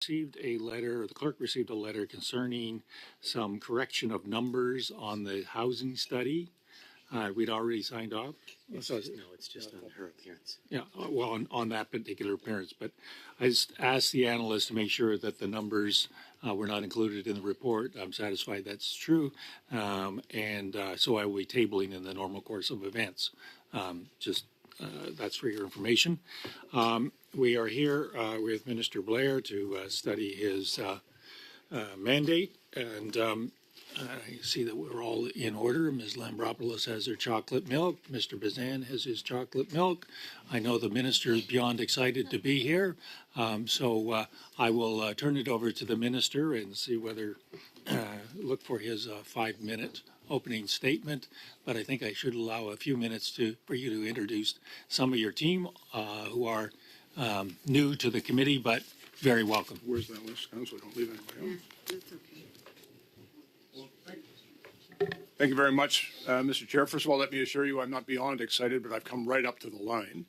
Received a letter, the clerk received a letter concerning some correction of numbers on the housing study. We'd already signed off. It's just on her appearance. Yeah, well, on that particular appearance, but I just asked the analyst to make sure that the numbers were not included in the report. I'm satisfied that's true, and so I will be tabling in the normal course of events. That's for your information. We are here with Minister Blair to study his mandate, and I see that we're all in order. Ms. Lambropoulos has her chocolate milk. Mr. Bazan has his chocolate milk. I know the minister is beyond excited to be here, so I will turn it over to the minister and see whether look for his 5-minute opening statement. But I think I should allow a few minutes for you to introduce some of your team who are new to the committee, but very welcome. Where's that list, Council? Don't leave anybody out. That's okay. Thank you very much, Mr. Chair. First of all, let me assure you I'm not beyond excited, but I've come right up to the line.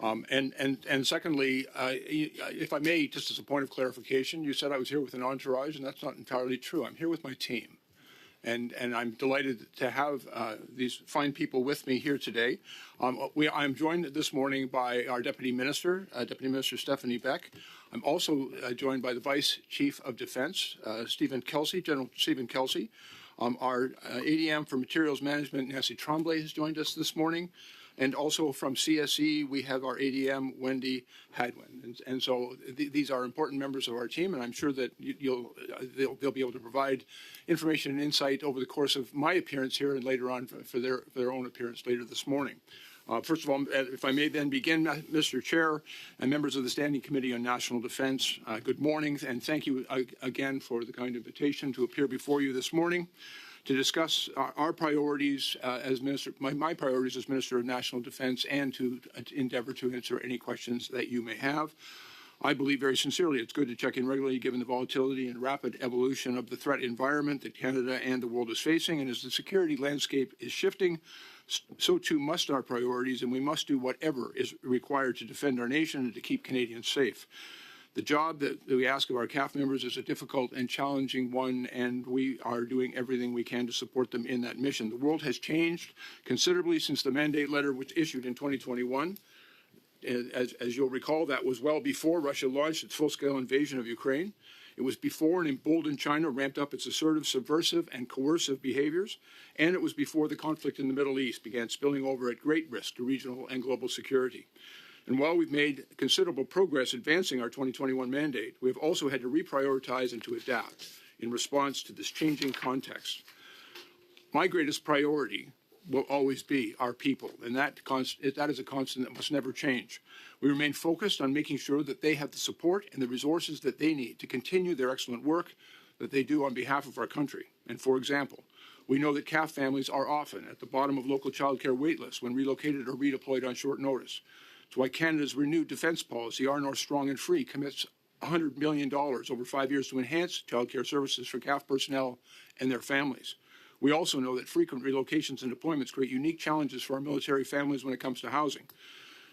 And secondly, if I may, just as a point of clarification, you said I was here with an entourage, and that's not entirely true. I'm here with my team. And I'm delighted to have these fine people with me here today. I'm joined this morning by our Deputy Minister, Deputy Minister Stephanie Beck. I'm also joined by the Vice Chief of Defense, Stephen Kelsey, General Stephen Kelsey. Our ADM for Materials Management, Nancy Tremblay, has joined us this morning. And also from CSE, we have our ADM, Wendy Hadwin. And so these are important members of our team, and I'm sure that they'll be able to provide information and insight over the course of my appearance here and later on for their own appearance later this morning. First of all, if I may then begin, Mr. Chair and members of the Standing Committee on National Defense, good morning, and thank you again for the kind invitation to appear before you this morning to discuss our priorities as Minister, my priorities as Minister of National Defense, and to endeavor to answer any questions that you may have. I believe very sincerely it's good to check in regularly given the volatility and rapid evolution of the threat environment that Canada and the world is facing, and as the security landscape is shifting, so too must our priorities, and we must do whatever is required to defend our nation and to keep Canadians safe. The job that we ask of our CAF members is a difficult and challenging one, and we are doing everything we can to support them in that mission. The world has changed considerably since the mandate letter was issued in 2021. As you'll recall, that was well before Russia launched its full-scale invasion of Ukraine. It was before an emboldened China ramped up its assertive, subversive, and coercive behaviors, and it was before the conflict in the Middle East began spilling over at great risk to regional and global security. And while we've made considerable progress advancing our 2021 mandate, we have also had to reprioritize and to adapt in response to this changing context. My greatest priority will always be our people, and that is a constant that must never change. We remain focused on making sure that they have the support and the resources that they need to continue their excellent work that they do on behalf of our country. And for example, we know that CAF families are often at the bottom of local childcare waitlists when relocated or redeployed on short notice. It's why Canada's renewed defence policy, Our North Strong and Free, commits $100 million over 5 years to enhance childcare services for CAF personnel and their families. We also know that frequent relocations and deployments create unique challenges for our military families when it comes to housing.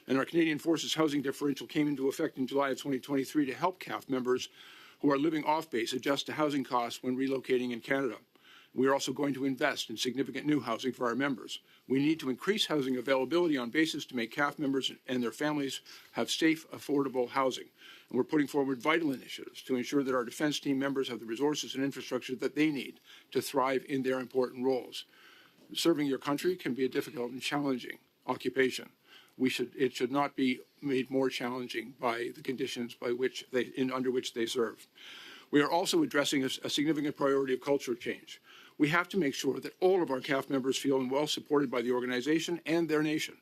And our Canadian Forces housing differential came into effect in July of 2023 to help CAF members who are living off base adjust to housing costs when relocating in Canada. We are also going to invest in significant new housing for our members. We need to increase housing availability on basis to make CAF members and their families have safe, affordable housing. And we're putting forward vital initiatives to ensure that our defense team members have the resources and infrastructure that they need to thrive in their important roles. Serving your country can be a difficult and challenging occupation. It should not be made more challenging by the conditions under which they serve. We are also addressing a significant priority of cultural change. We have to make sure that all of our CAF members feel well supported by the organization and their nation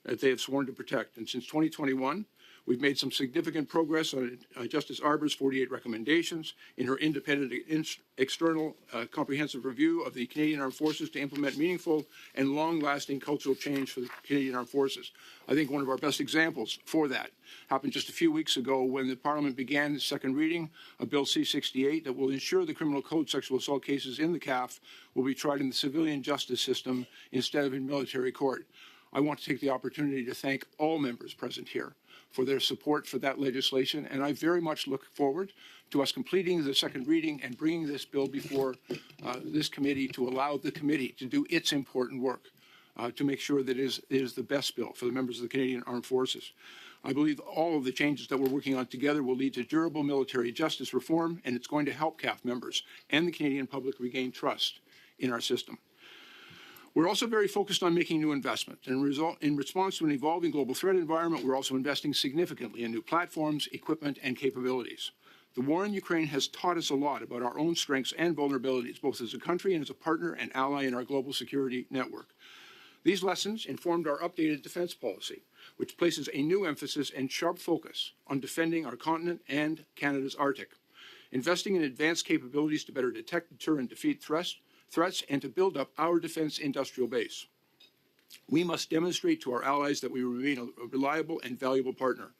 that they have sworn to protect. And since 2021, we've made some significant progress on Justice Arbor's 48 recommendations in her independent external comprehensive review of the Canadian Armed Forces to implement meaningful and long-lasting cultural change for the Canadian Armed Forces. I think one of our best examples for that happened just a few weeks ago when the Parliament began the second reading of Bill C-68 that will ensure the criminal code sexual assault cases in the CAF will be tried in the civilian justice system instead of in military court. I want to take the opportunity to thank all members present here for their support for that legislation, and I very much look forward to us completing the second reading and bringing this bill before this committee to allow the committee to do its important work to make sure that it is the best bill for the members of the Canadian Armed Forces. I believe all of the changes that we're working on together will lead to durable military justice reform, and it's going to help CAF members and the Canadian public regain trust in our system. We're also very focused on making new investments. In response to an evolving global threat environment, we're also investing significantly in new platforms, equipment, and capabilities. The war in Ukraine has taught us a lot about our own strengths and vulnerabilities, both as a country and as a partner and ally in our global security network. These lessons informed our updated defense policy, which places a new emphasis and sharp focus on defending our continent and Canada's Arctic, investing in advanced capabilities to better detect, deter, and defeat threats, and to build up our defense industrial base. We must demonstrate to our allies that we remain a reliable and valuable partner.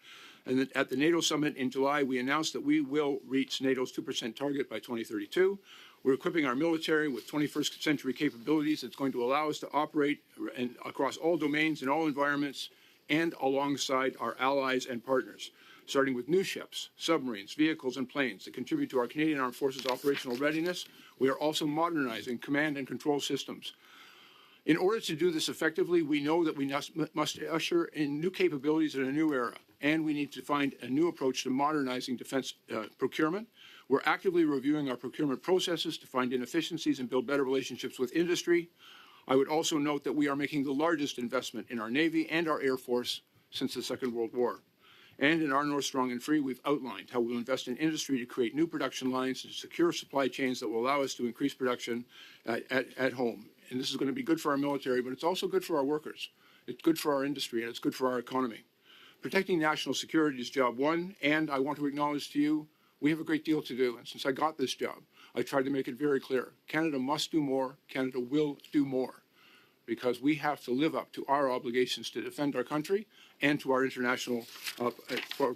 And that at the NATO summit in July, we announced that we will reach NATO's 2% target by 2032. We're equipping our military with 21st century capabilities that's going to allow us to operate across all domains and all environments and alongside our allies and partners, starting with new ships, submarines, vehicles, and planes that contribute to our Canadian Armed Forces operational readiness. We are also modernizing command and control systems. In order to do this effectively, we know that we must usher in new capabilities in a new era, and we need to find a new approach to modernizing defense procurement. We're actively reviewing our procurement processes to find inefficiencies and build better relationships with industry. I would also note that we are making the largest investment in our Navy and our Air Force since the Second World War. And in our North Strong and Free, we've outlined how we'll invest in industry to create new production lines and secure supply chains that will allow us to increase production at home. And this is going to be good for our military, but it's also good for our workers. It's good for our industry, and it's good for our economy. Protecting national security is job one, and I want to acknowledge to you, we have a great deal to do. And since I got this job, I tried to make it very clear. Canada must do more. Canada will do more, because we have to live up to our obligations to defend our country and to our international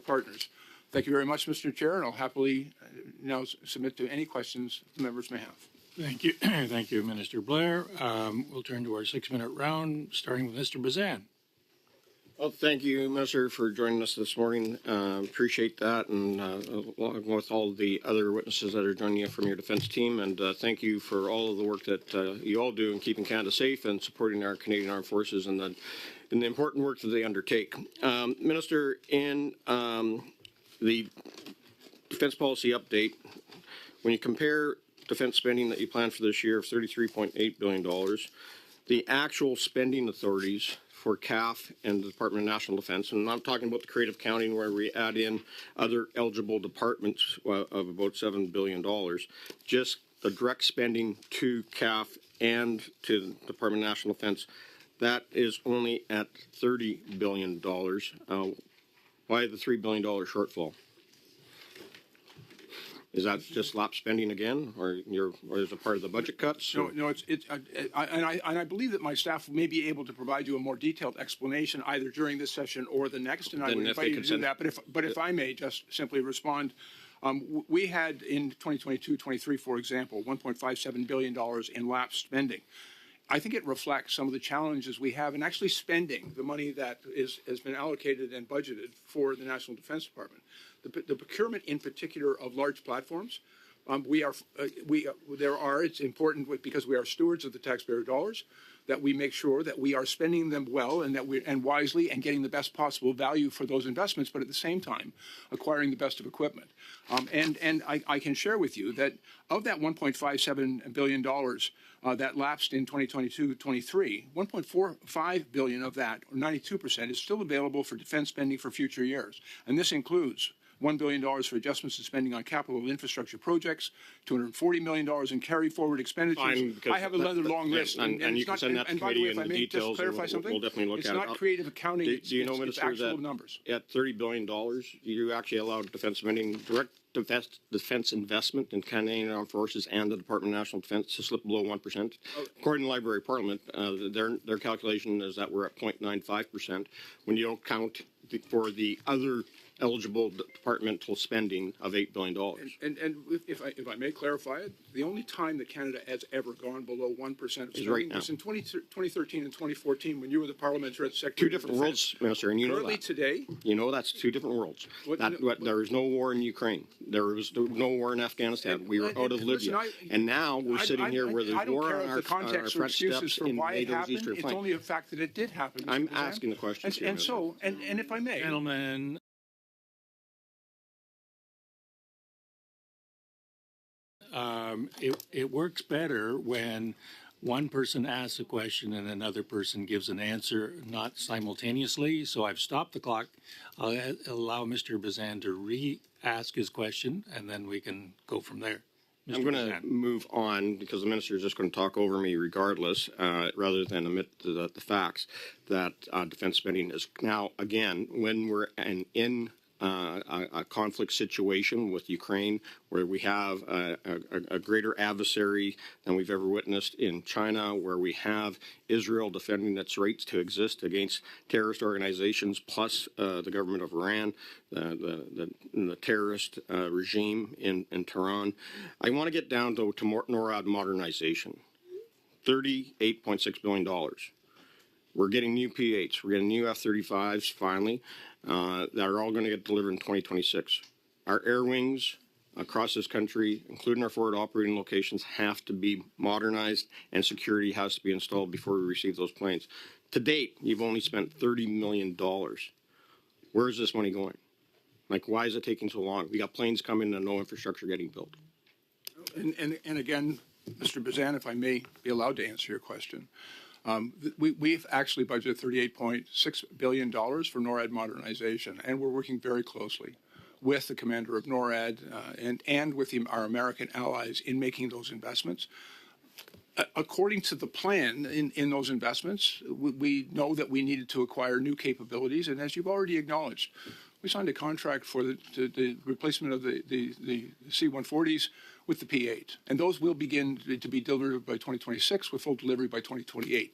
partners. Thank you very much, Mr. Chair, and I'll happily now submit to any questions the members may have. Thank you. Thank you, Minister Blair. We'll turn to our 6-minute round, starting with Mr. Bazan. Well, thank you, Minister, for joining us this morning. Appreciate that, and along with all the other witnesses that are joining you from your defense team. And thank you for all of the work that you all do in keeping Canada safe and supporting our Canadian Armed Forces and the important work that they undertake. Minister, in the defense policy update, when you compare defense spending that you plan for this year of $33.8 billion, the actual spending authorities for CAF and the Department of National Defense, and I'm talking about the creative counting where we add in other eligible departments of about $7 billion, just the direct spending to CAF and to the Department of National Defense, that is only at $30 billion. Why the $3 billion shortfall? Is that just lapse spending again, or is it part of the budget cuts? No, I believe that my staff may be able to provide you a more detailed explanation either during this session or the next, and I would invite you to do that. But if I may just simply respond, we had in 2022-23, for example, $1.57 billion in lapse spending. I think it reflects some of the challenges we have in actually spending the money that has been allocated and budgeted for the National Defense Department. The procurement, in particular, of large platforms, it's important because we are stewards of the taxpayer dollars that we make sure that we are spending them well and wisely and getting the best possible value for those investments, but at the same time acquiring the best of equipment. And I can share with you that of that $1.57 billion that lapsed in 2022-23, $1.45 billion of that, or 92%, is still available for defense spending for future years. And this includes $1 billion for adjustments to spending on capital infrastructure projects, $240 million in carry-forward expenditures. I have another long list. And you can send that to committee and the details. Clarify something? We'll definitely look at it. It's not creative accounting. Do you know, Minister, it's actual that numbers. At $30 billion, you actually allowed defense spending, direct defense investment in Canadian Armed Forces and the Department of National Defense to slip below 1%. According to the Library of Parliament, their calculation is that we're at 0.95% when you don't count for the other eligible departmental spending of $8 billion. And if I may clarify it, the only time that Canada has ever gone below 1% of spending right now. was in 2013 and 2014 when you were the Parliamentary Secretary. Two different worlds, Minister, and you know Currently that. today, You know that's two different worlds. There was no war in Ukraine. There was no war in Afghanistan. We were out of Libya. And now we're sitting here where there's war on our context or front excuses steps for in why it NATO's happened. eastern It's flank. only a fact that it did happen. Mr. I'm President. asking the questions here, And so, and if I may, Gentlemen, it works better when one person asks a question and another person gives an answer, not simultaneously. So I've stopped the clock. I'll allow Mr. Bazan to re-ask his question, and then we can go from there. Mr. I'm going to Bazan. move on because the minister is just going to talk over me regardless, rather than admit the facts that defense spending is now, again, when we're in a conflict situation with Ukraine where we have a greater adversary than we've ever witnessed in China, where we have Israel defending its rights to exist against terrorist organizations, plus the government of Iran, the terrorist regime in Tehran. I want to get down to NORAD modernization, $38.6 billion. We're getting new P-8s. We're getting new F-35s finally that are all going to get delivered in 2026. Our air wings across this country, including our forward operating locations, have to be modernized and security has to be installed before we receive those planes. To date, you've only spent $30 million. Where is this money going? Like, why is it taking so long? We got planes coming and no infrastructure getting built. and again, Mr. Bazan, if I may be allowed to answer your question. We've actually budgeted $38.6 billion for NORAD modernization, and we're working very closely with the commander of NORAD and with our American allies in making those investments. According to the plan in those investments, we know that we needed to acquire new capabilities, and as you've already acknowledged, we signed a contract for the replacement of the C-140s with the P-8, and those will begin to be delivered by 2026 with full delivery by 2028.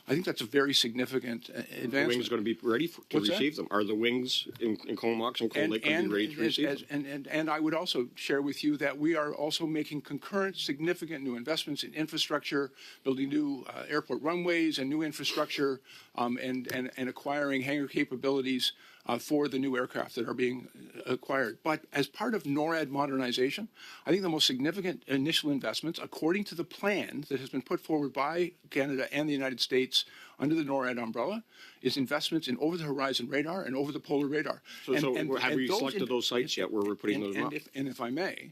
I think that's a very significant advancement. The wings going to be ready to receive them? Are the wings in Comox and Cold Lake going to be ready to receive them? And I would also share with you that we are also making concurrent significant new investments in infrastructure, building new airport runways and new infrastructure, and acquiring hangar capabilities for the new aircraft that are being acquired. But as part of NORAD modernization, I think the most significant initial investments, according to the plan that has been put forward by Canada and the United States under the NORAD umbrella, is investments in over-the-horizon radar and over-the-polar radar. So have we selected those sites yet where we're putting those up? And if I may,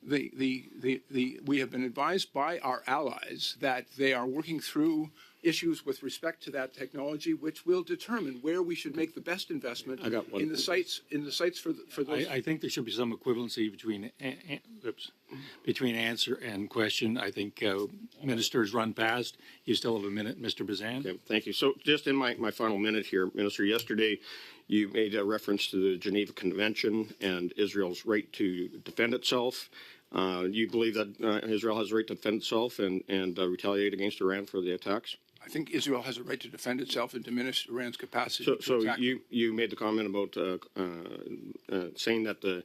we have been advised by our allies that they are working through issues with respect to that technology, which will determine where we should make the best investment in the sites for those. I think there should be some equivalency between answer and question. I think ministers run past. You still have a minute, Mr. Bazan. Okay, thank you. So just in my final minute here, Minister, yesterday you made a reference to the Geneva Convention and Israel's right to defend itself. You believe that Israel has a right to defend itself and retaliate against Iran for the attacks? I think Israel has a right to defend itself and diminish Iran's capacity. So you made the comment about saying that the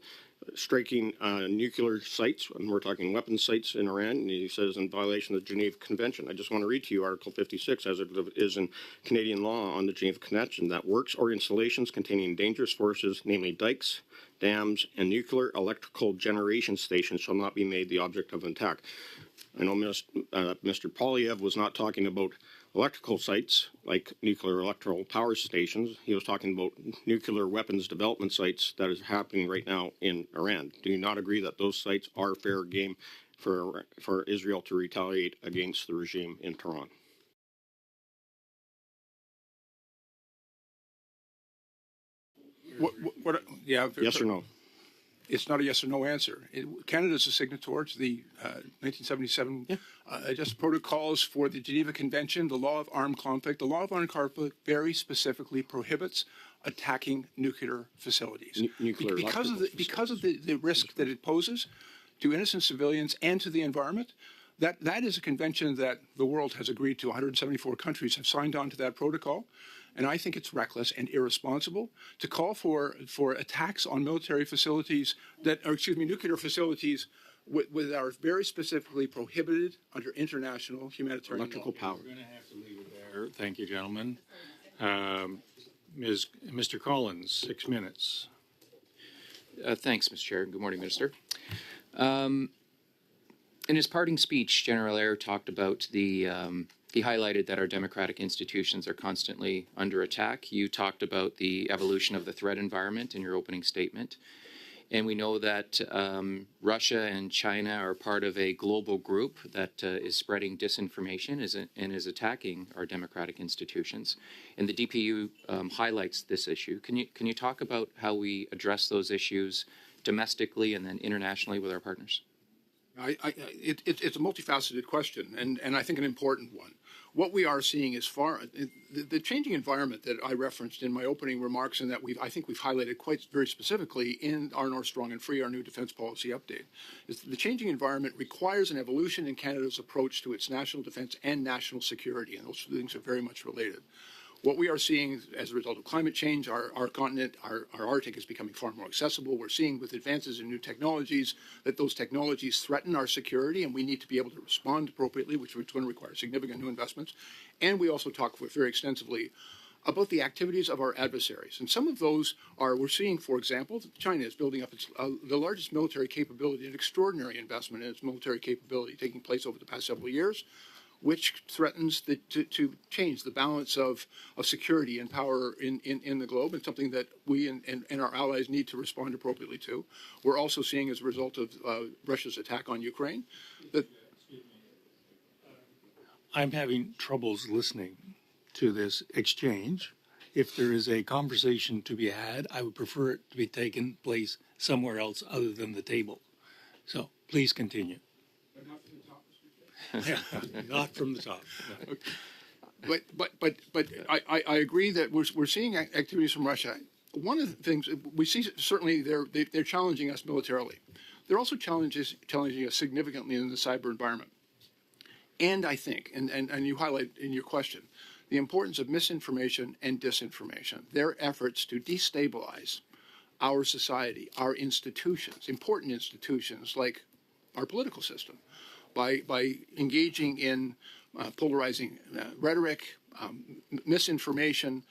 striking nuclear sites, and we're talking weapons sites in Iran, and he says in violation of the Geneva Convention. I just want to read to you Article 56, as it is in Canadian law on the Geneva Convention, that works or installations containing dangerous forces, namely dikes, dams, and nuclear electrical generation stations shall not be made the object of an attack. I know Mr. Poilievre was not talking about electrical sites like nuclear electrical power stations. He was talking about nuclear weapons development sites that is happening right now in Iran. Do you not agree that those sites are fair game for Israel to retaliate against the regime in Tehran? Yes or no? It's not a yes or no answer. Canada is a signatory to the 1977 just protocols for the Geneva Convention, the law of armed conflict. The law of armed conflict very specifically prohibits attacking nuclear facilities because of the risk that it poses to innocent civilians and to the environment. That is a convention that the world has agreed to. 174 countries have signed on to that protocol. And I think it's reckless and irresponsible to call for attacks on military facilities nuclear facilities that are very specifically prohibited under international humanitarian Electrical law. power. We're going to have to leave it there. Thank you, gentlemen. Mr. Collins, 6 minutes. Thanks, Mr. Chair. Good morning, Minister. In his parting speech, General Eyre talked about he highlighted that our democratic institutions are constantly under attack. You talked about the evolution of the threat environment in your opening statement. And we know that Russia and China are part of a global group that is spreading disinformation and is attacking our democratic institutions. And the DPU highlights this issue. Can you talk about how we address those issues domestically and then internationally with our partners? It's a multifaceted question, and I think an important one. What we are seeing is the changing environment that I referenced in my opening remarks, and that I think we've highlighted quite very specifically in our North Strong and Free, our new defense policy update, is the changing environment requires an evolution in Canada's approach to its national defense and national security, and those things are very much related. What we are seeing as a result of climate change, our continent, our Arctic is becoming far more accessible. We're seeing with advances in new technologies that those technologies threaten our security, and we need to be able to respond appropriately, which is going to require significant new investments. And we also talk very extensively about the activities of our adversaries. And some of those we're seeing, for example, that China is building up the largest military capability, an extraordinary investment in its military capability taking place over the past several years, which threatens to change the balance of security and power in the globe, and something that we and our allies need to respond appropriately to. We're also seeing, as a result of Russia's attack on Ukraine, that I'm having troubles listening to this exchange. If there is a conversation to be had, I would prefer it to be taken place somewhere else other than the table. So please continue. Yeah, not from the top. But I agree that we're seeing activities from Russia. One of the things we see, certainly they're challenging us militarily. They're also challenging us significantly in the cyber environment. And I think, and you highlight in your question, the importance of misinformation and disinformation, their efforts to destabilize our society, our institutions, important institutions like our political system, by engaging in polarizing rhetoric, misinformation,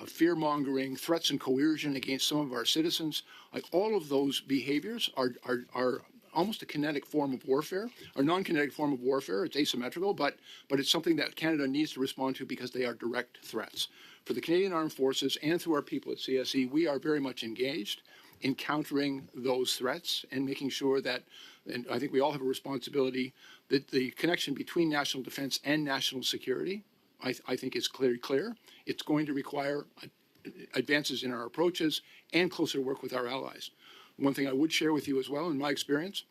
fear-mongering, threats and coercion against some of our citizens. Like, all of those behaviors are almost a kinetic form of warfare, or non-kinetic form of warfare. It's asymmetrical, but it's something that Canada needs to respond to because they are direct threats. For the Canadian Armed Forces and through our people at CSE, we are very much engaged in countering those threats and making sure that, and I think we all have a responsibility, that the connection between national defense and national security, I think, is clear. It's going to require advances in our approaches and closer work with our allies. One thing I would share with you as well, in my experience,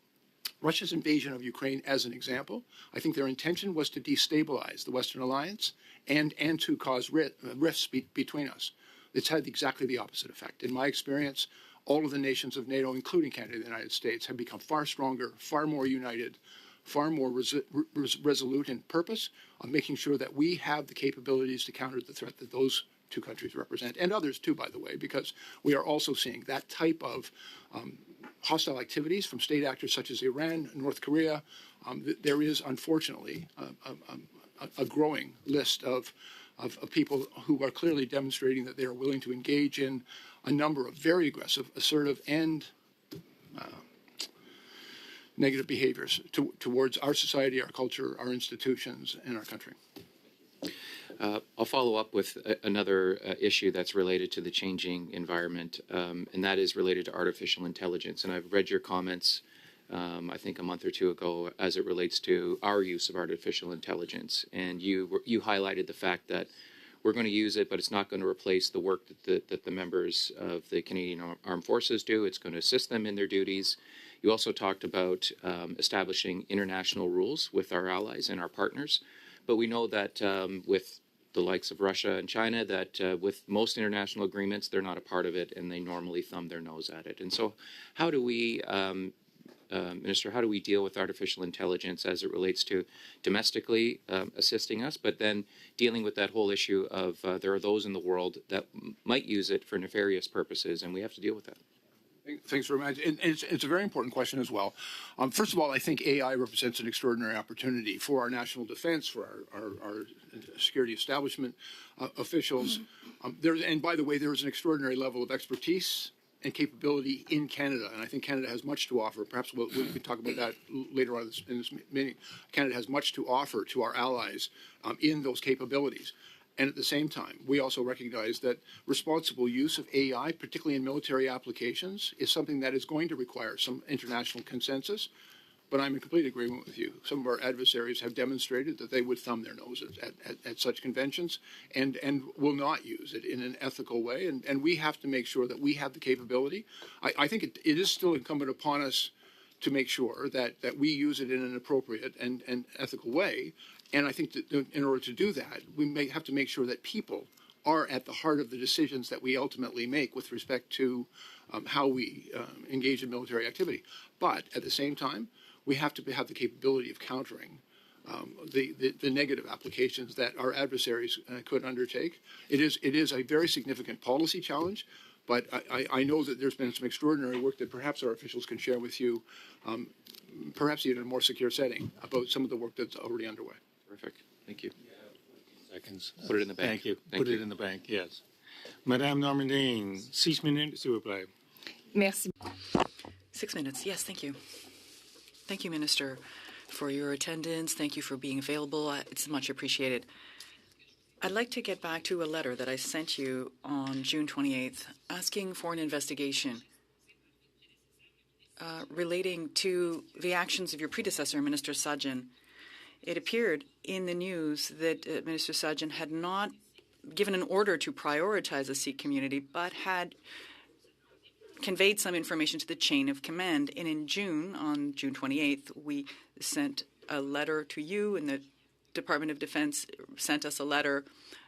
Russia's invasion of Ukraine as an example, I think their intention was to destabilize the Western alliance and to cause rifts between us. It's had exactly the opposite effect. In my experience, all of the nations of NATO, including Canada and the United States, have become far stronger, far more united, far more resolute in purpose of making sure that we have the capabilities to counter the threat that those two countries represent, and others too, by the way, because we are also seeing that type of hostile activities from state actors such as Iran, North Korea. There is, unfortunately, a growing list of people who are clearly demonstrating that they are willing to engage in a number of very aggressive, assertive, and negative behaviors towards our society, our culture, our institutions, and our country. I'll follow up with another issue that's related to the changing environment, and that is related to artificial intelligence. And I've read your comments, I think a month or two ago, as it relates to our use of artificial intelligence. And you highlighted the fact that we're going to use it, but it's not going to replace the work that the members of the Canadian Armed Forces do. It's going to assist them in their duties. You also talked about establishing international rules with our allies and our partners. But we know that with the likes of Russia and China, that with most international agreements, they're not a part of it, and they normally thumb their nose at it. And so how do we Minister, how do we deal with artificial intelligence as it relates to domestically assisting us, but then dealing with that whole issue of there are those in the world that might use it for nefarious purposes, and we have to deal with that. Thanks very much. And it's a very important question as well. First of all, I think AI represents an extraordinary opportunity for our national defense, for our security establishment officials. And by the way, there is an extraordinary level of expertise and capability in Canada, and I think Canada has much to offer. Perhaps we can talk about that later on in this meeting. Canada has much to offer to our allies in those capabilities. And at the same time, we also recognize that responsible use of AI, particularly in military applications, is something that is going to require some international consensus. But I'm in complete agreement with you. Some of our adversaries have demonstrated that they would thumb their noses at such conventions and will not use it in an ethical way. And we have to make sure that we have the capability. I think it is still incumbent upon us to make sure that we use it in an appropriate and ethical way. And I think that in order to do that, we may have to make sure that people are at the heart of the decisions that we ultimately make with respect to how we engage in military activity. But at the same time, we have to have the capability of countering the negative applications that our adversaries could undertake. It is a very significant policy challenge, but I know that there's been some extraordinary work that perhaps our officials can share with you, perhaps even in a more secure setting, about some of the work that's already underway. Terrific. Thank you. Seconds. Put it in the bank. Thank you. Thank Put you. it in the bank, yes. Madame Normandine, 6 minutes, s'il vous plaît. Merci. 6 minutes. Yes, thank you. Thank you, Minister, for your attendance. Thank you for being available. It's much appreciated. I'd like to get back to a letter that I sent you on June 28th asking for an investigation relating to the actions of your predecessor, Minister Sajjan. It appeared in the news that Minister Sajjan had not given an order to prioritize the Sikh community, but had conveyed some information to the chain of command. And in June, on June 28th, we sent a letter to you, and the Department of Defense sent us a letter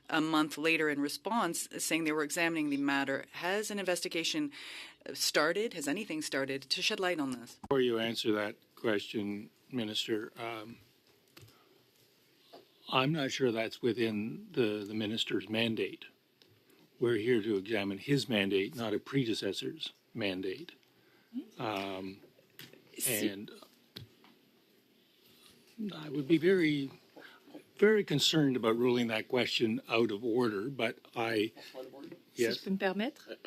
a month later in response saying they were examining the matter. Has an investigation started? Has anything started to shed light on this? Before you answer that question, Minister, I'm not sure that's within the minister's mandate. We're here to examine his mandate, not a predecessor's mandate. And I would be very, very concerned about ruling that question out of order, but Si yes. je peux me permettre.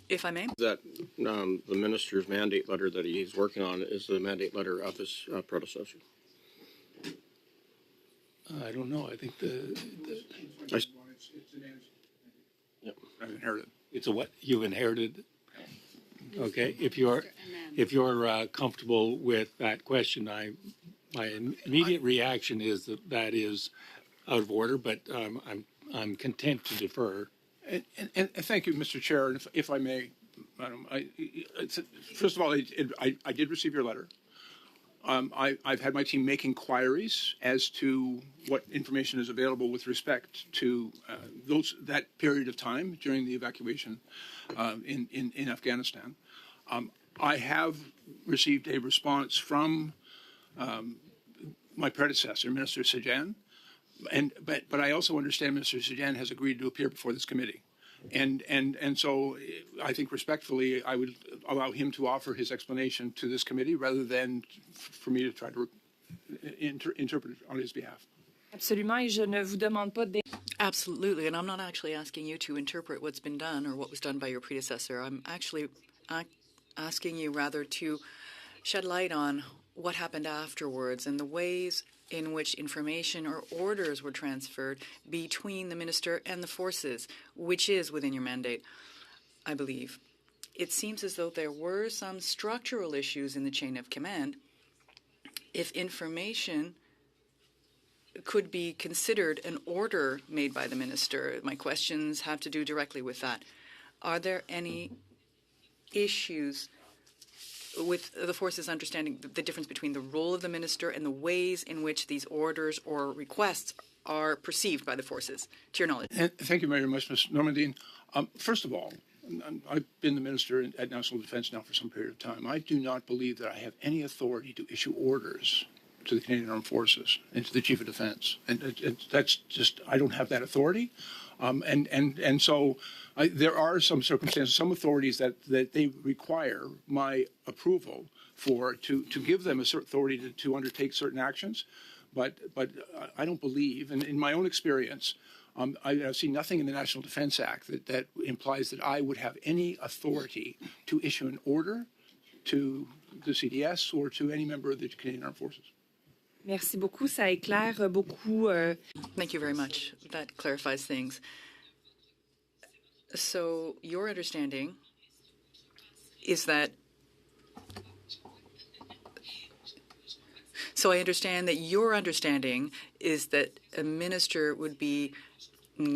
If I may. That the minister's mandate letter that he's working on is the mandate letter of his predecessor. I don't know. I think I've inherited. it's a what you've inherited. Okay, if you're comfortable with that question, my immediate reaction is that is out of order, but I'm content to defer. And thank you, Mr. Chair. And if I may, Madam, first of all, I did receive your letter. I've had my team make inquiries as to what information is available with respect to that period of time during the evacuation in Afghanistan. I have received a response from my predecessor, Minister Sajjan, but I also understand Minister Sajjan has agreed to appear before this committee. And so I think respectfully, I would allow him to offer his explanation to this committee rather than for me to try to interpret it on his behalf. Absolument, et je ne vous demande pas de... Absolutely, and I'm not actually asking you to interpret what's been done or what was done by your predecessor. I'm actually asking you rather to shed light on what happened afterwards and the ways in which information or orders were transferred between the minister and the forces, which is within your mandate, I believe. It seems as though there were some structural issues in the chain of command. If information could be considered an order made by the minister, my questions have to do directly with that. Are there any issues with the forces understanding the difference between the role of the minister and the ways in which these orders or requests are perceived by the forces, to your knowledge? And thank you very much, Ms. Normandine. First of all, I've been the minister at National Defence now for some period of time. I do not believe that I have any authority to issue orders to the Canadian Armed Forces and to the Chief of Defence. And that's just, I don't have that authority. So there are some circumstances, some authorities that they require my approval to give them a certain authority to undertake certain actions. But I don't believe, and in my own experience, I see nothing in the National Defence Act that implies that I would have any authority to issue an order to the CDS or to any member of the Canadian Armed Forces. Merci beaucoup. Ça éclaire beaucoup. Thank you very much. That clarifies things. So your understanding is that. So I understand that your understanding is that a minister would be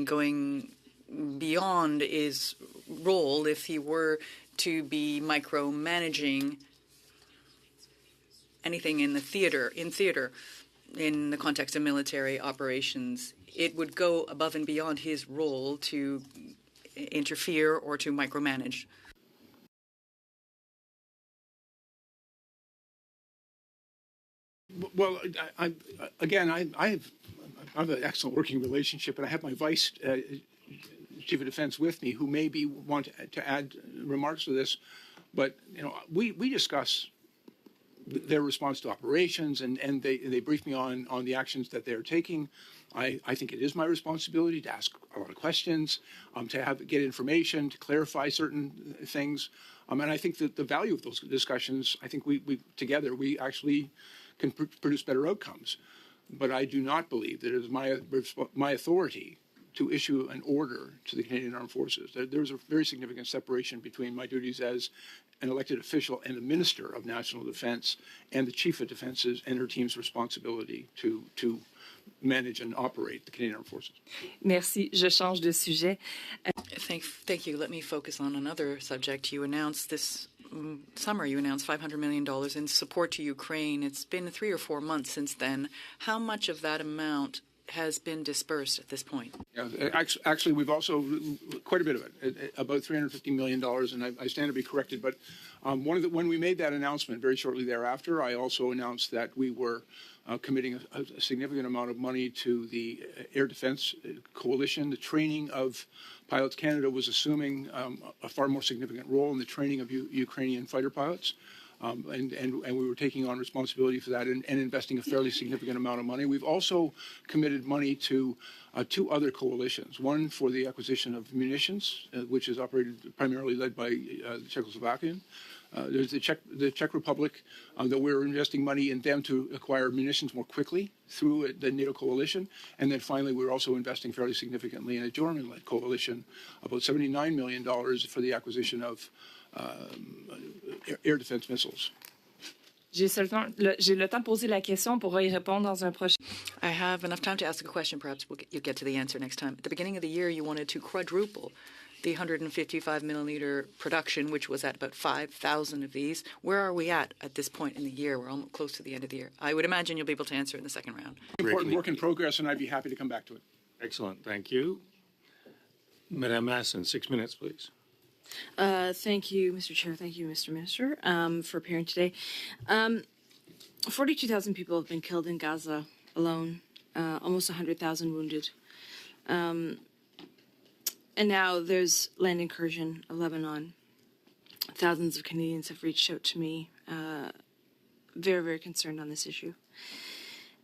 going beyond his role if he were to be micromanaging anything in theater, in the context of military operations. It would go above and beyond his role to interfere or to micromanage. Well, I have an excellent working relationship, and I have my Vice Chief of Defense with me, who maybe want to add remarks to this. But we discuss their response to operations, and they brief me on the actions that they're taking. I think it is my responsibility to ask a lot of questions, to get information, to clarify certain things. And I think that the value of those discussions, I think we together, we actually can produce better outcomes. But I do not believe that it is my authority to issue an order to the Canadian Armed Forces. There's a very significant separation between my duties as an elected official and a Minister of National Defence and the Chief of Defence's and her team's responsibility to manage and operate the Canadian Armed Forces. Merci. Je change de sujet. Thank you. Let me focus on another subject. You announced this summer, you announced $500 million in support to Ukraine. It's been 3 or 4 months since then. How much of that amount has been dispersed at this point? Yeah, actually, we've also, quite a bit of it, about $350 million, and I stand to be corrected. But when we made that announcement very shortly thereafter, I also announced that we were committing a significant amount of money to the Air Defense Coalition. The training of pilots, Canada was assuming a far more significant role in the training of Ukrainian fighter pilots. And we were taking on responsibility for that and investing a fairly significant amount of money. We've also committed money to 2 other coalitions, one for the acquisition of munitions, which is operated primarily led by the Czechoslovakian. There's the Czech Republic, that we're investing money in them to acquire munitions more quickly through the NATO coalition. And then finally, we're also investing fairly significantly in a German-led coalition, about $79 million for the acquisition of air defense missiles. J'ai le temps de poser la question pour y répondre dans un prochain. I have enough time to ask a question. Perhaps you'll get to the answer next time. At the beginning of the year, you wanted to quadruple the 155 millimeter production, which was at about 5,000 of these. Where are we at this point in the year? We're almost close to the end of the year. I would imagine you'll be able to answer in the second round. Important work in progress, and I'd be happy to come back to it. Excellent. Thank you. Madame Masson, 6 minutes, please. Thank you, Mr. Chair. Thank you, Mr. Minister, for appearing today. 42,000 people have been killed in Gaza alone, almost 100,000 wounded. And now there's land incursion of Lebanon. Thousands of Canadians have reached out to me, very, very concerned on this issue.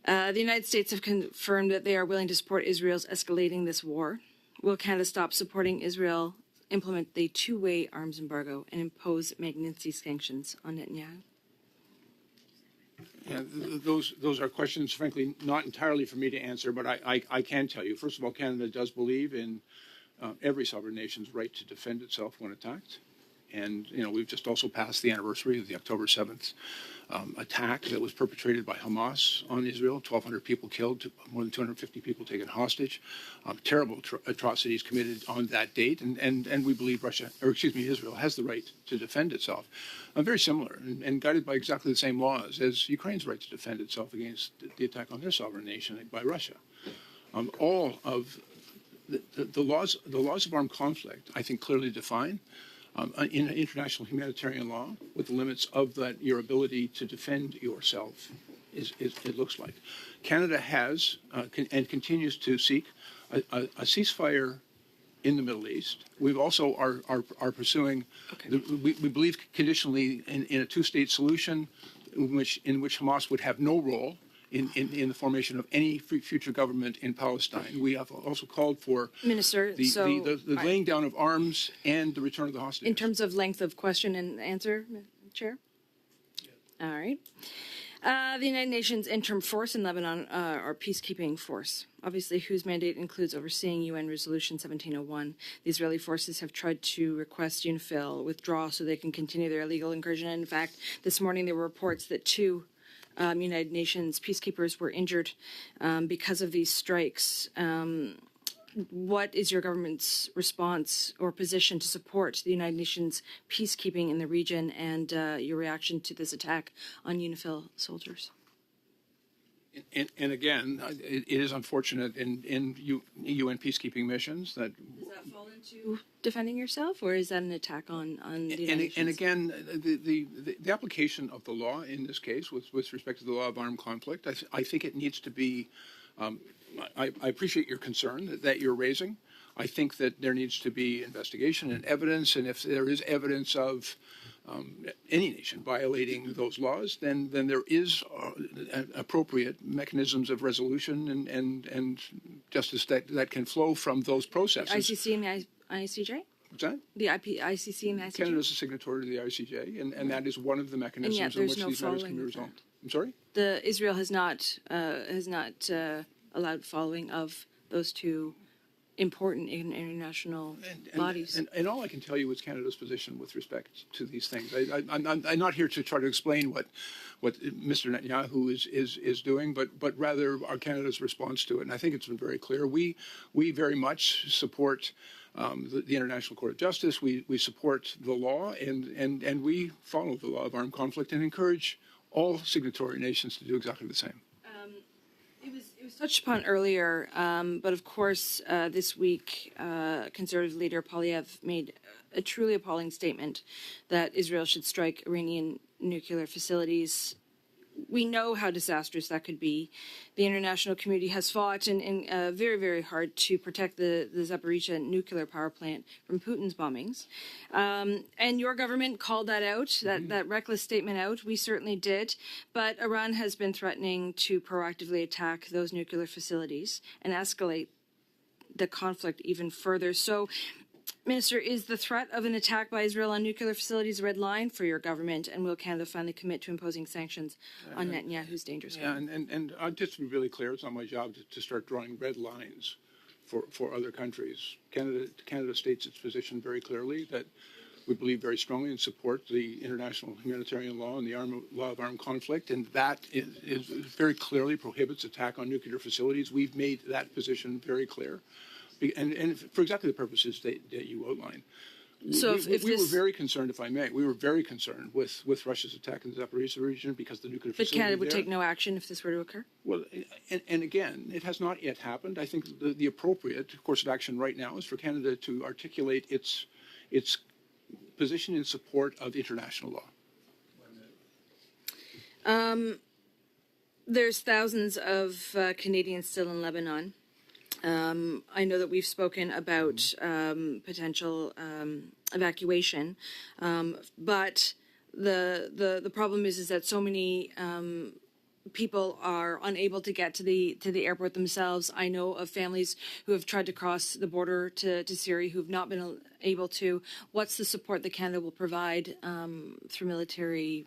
The United States have confirmed that they are willing to support Israel's escalating this war. Will Canada stop supporting Israel, implement the 2-way arms embargo, and impose Magnitsky sanctions on Netanyahu? Yeah, those are questions, frankly, not entirely for me to answer, but I can tell you. First of all, Canada does believe in every sovereign nation's right to defend itself when attacked. And, we've just also passed the anniversary of the October 7th attack that was perpetrated by Hamas on Israel. 1,200 people killed, more than 250 people taken hostage. Terrible atrocities committed on that date. And we believe Israel has the right to defend itself. Very similar and guided by exactly the same laws as Ukraine's right to defend itself against the attack on their sovereign nation by Russia. All of the laws of armed conflict, I think, clearly define in international humanitarian law what the limits of your ability to defend yourself it looks like. Canada has and continues to seek a ceasefire in the Middle East. We've also are pursuing, we believe conditionally in a two-state solution in which Hamas would have no role in the formation of any future government in Palestine. We have also called for Minister, the laying down of arms and the return of the hostages. In terms of length of question and answer, Chair? All right. The United Nations interim force in Lebanon are peacekeeping force, obviously whose mandate includes overseeing UN Resolution 1701. The Israeli forces have tried to request UNIFIL withdraw so they can continue their illegal incursion. And in fact, this morning there were reports that two United Nations peacekeepers were injured because of these strikes. What is your government's response or position to support the United Nations peacekeeping in the region and your reaction to this attack on UNIFIL soldiers? And again, it is unfortunate in UN peacekeeping missions that. Does that fall into defending yourself, or is that an attack on the United Nations? And again, the application of the law in this case, with respect to the law of armed conflict, I think it needs to be. I appreciate your concern that you're raising. I think that there needs to be investigation and evidence, and if there is evidence of any nation violating those laws, then there is appropriate mechanisms of resolution and justice that can flow from those processes. ICC and the ICJ? What's that? The ICC and the ICJ? Canada is a signatory to the ICJ, and that is one of the mechanisms in which these matters can be resolved. I'm sorry? Israel has not allowed following of those two important international bodies. And all I can tell you is Canada's position with respect to these things. I'm not here to try to explain what Mr. Netanyahu is doing, but rather our Canada's response to it. And I think it's been very clear. We very much support the International Court of Justice. We support the law, and we follow the law of armed conflict and encourage all signatory nations to do exactly the same. It was touched upon earlier, but of course, this week, Conservative leader Poilievre made a truly appalling statement that Israel should strike Iranian nuclear facilities. We know how disastrous that could be. The international community has fought and very, very hard to protect the Zaporizhzhia nuclear power plant from Putin's bombings. And your government called that out, that reckless statement out. We certainly did. But Iran has been threatening to proactively attack those nuclear facilities and escalate the conflict even further. So, Minister, is the threat of an attack by Israel on nuclear facilities a red line for your government, and will Canada finally commit to imposing sanctions on Netanyahu's dangerous government? Yeah, and just to be really clear, it's not my job to start drawing red lines for other countries. Canada states its position very clearly that we believe very strongly and support the international humanitarian law and the law of armed conflict, and that is very clearly prohibits attack on nuclear facilities. We've made that position very clear. And for exactly the purposes that you outlined. So we were very concerned, if I may, we were very concerned with Russia's attack in the Zaporizhzhia region because the nuclear facility. But Canada would take no action if this were to occur? Well, and again, it has not yet happened. I think the appropriate course of action right now is for Canada to articulate its position in support of international law. There's thousands of Canadians still in Lebanon. I know that we've spoken about potential evacuation, but the problem is that so many people are unable to get to the airport themselves. I know of families who have tried to cross the border to Syria who've not been able to. What's the support that Canada will provide through military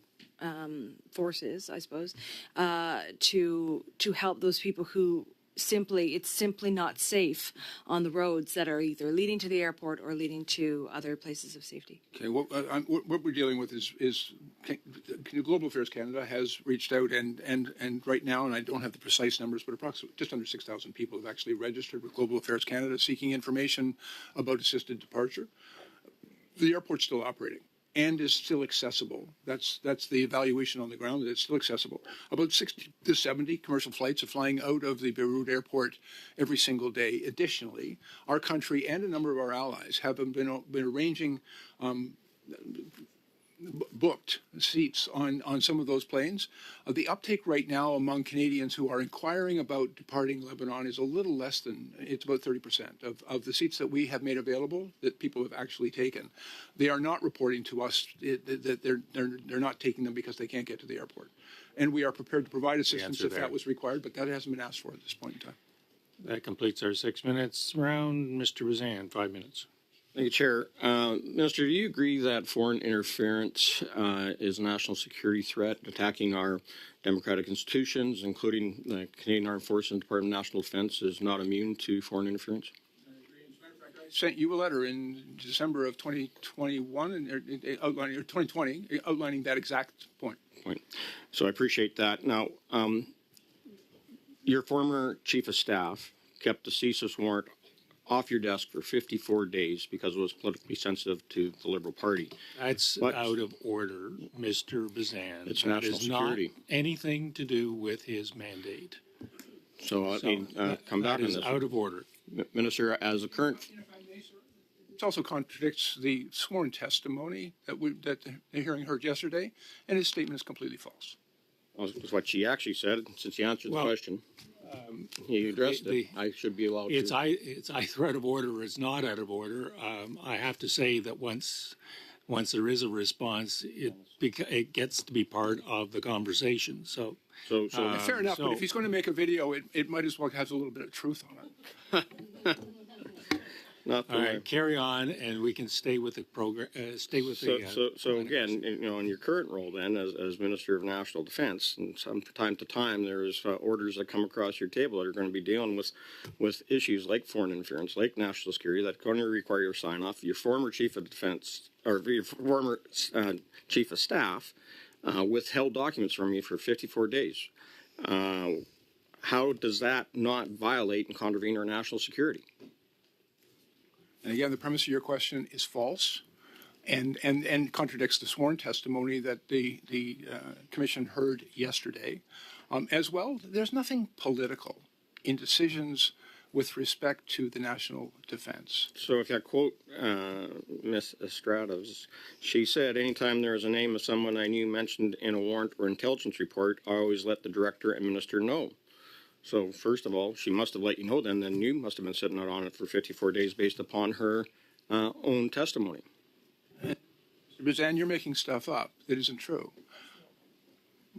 forces, I suppose, to help those people who it's simply not safe on the roads that are either leading to the airport or leading to other places of safety? Okay, what we're dealing with is Global Affairs Canada has reached out and right now, and I don't have the precise numbers, but approximately just under 6,000 people have actually registered with Global Affairs Canada seeking information about assisted departure. The airport's still operating. and is still accessible. That's the evaluation on the ground, that it's still accessible. About 60 to 70 commercial flights are flying out of the Beirut airport every single day. Additionally, our country and a number of our allies have been arranging booked seats on some of those planes. The uptake right now among Canadians who are inquiring about departing Lebanon is a little less than, it's about 30% of the seats that we have made available that people have actually taken. They are not reporting to us that they're not taking them because they can't get to the airport. And we are prepared to provide assistance if that was required, but that hasn't been asked for at this point in time. That completes our 6 minutes round. Mr. Bazan, 5 minutes. Thank you, Chair. Minister, do you agree that foreign interference is a national security threat, attacking our democratic institutions, including the Canadian Armed Forces and Department of National Defence, is not immune to foreign interference? I sent you a letter in December of 2021 and outlining, or 2020, outlining that exact point. So I appreciate that. Now, your former chief of staff kept the CSIS warrant off your desk for 54 days because it was politically sensitive to the Liberal Party. That's out of order, Mr. Bazan. It's that national is security. Not anything to do with his mandate. So I mean, come back on That is this. out of order. Minister, as the current... It also contradicts the sworn testimony that the hearing heard yesterday, and his statement is completely false. was what she actually said, since you answered the question. You addressed it. I should be allowed It's to. it's either out of order or it's not out of order. I have to say that once there is a response, it gets to be part of the conversation. So Fair enough, but if he's going to make a video, it might as well have a little bit of truth on it. Not the all way. right, carry on, and we can stay with the program. Stay with the. So again, in your current role, then, as Minister of National Defence, and from time to time, there's orders that come across your table that are going to be dealing with issues like foreign interference, like national security, that are going to require your sign off. Your former chief of defence, or your former chief of staff, withheld documents from you for 54 days. How does that not violate and contravene our national security? And again, the premise of your question is false and contradicts the sworn testimony that the Commission heard yesterday. As well, there's nothing political in decisions with respect to the national defense. So if I quote Ms. Estradas, she said, anytime there is a name of someone I knew mentioned in a warrant or intelligence report, I always let the director and minister know. So first of all, she must have let you know then you must have been sitting out on it for 54 days based upon her own testimony. Mr. Bazan, you're making stuff up that isn't true.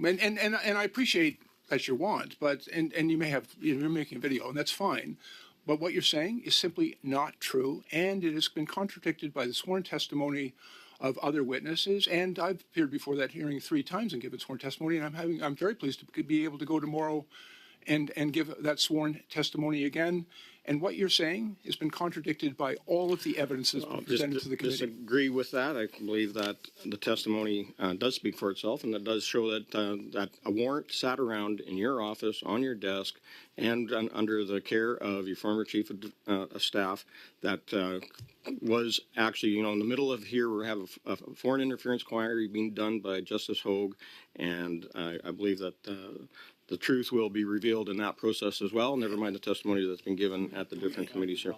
And I appreciate that you want, but and you may have, you're making a video, and that's fine. But what you're saying is simply not true, and it has been contradicted by the sworn testimony of other witnesses. And I've appeared before that hearing 3 times and given sworn testimony, and I'm very pleased to be able to go tomorrow and give that sworn testimony again. And what you're saying has been contradicted by all of the evidence that's been presented to the committee. Disagree with that. I believe that the testimony does speak for itself, and it does show that that a warrant sat around in your office, on your desk, and under the care of your former chief of staff that was actually, in the middle of here, we have a foreign interference inquiry being done by Justice Hogue, and I believe that the truth will be revealed in that process as well, never mind the testimony that's been given at the different committees here.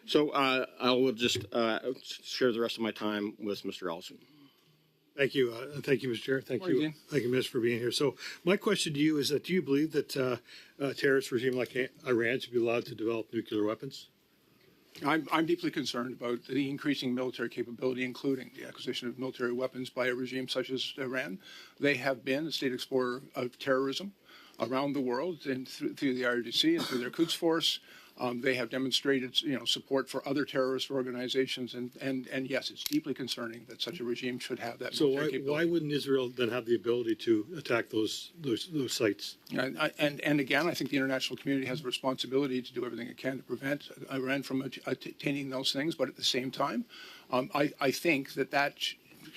So I will just share the rest of my time with Mr. Ellison. Thank you. Thank you, Mr. Chair. Thank you, Minister, for being here. So my question to you is that do you believe that a terrorist regime like Iran should be allowed to develop nuclear weapons? I'm deeply concerned about the increasing military capability, including the acquisition of military weapons by a regime such as Iran. They have been a state explorer of terrorism around the world, and through the IRGC and through their Quds Force. They have demonstrated, support for other terrorist organizations, and yes, it's deeply concerning that such a regime should have that military capability. So why wouldn't Israel then have the ability to attack those sites? And again, I think the international community has a responsibility to do everything it can to prevent Iran from attaining those things. But at the same time, I think that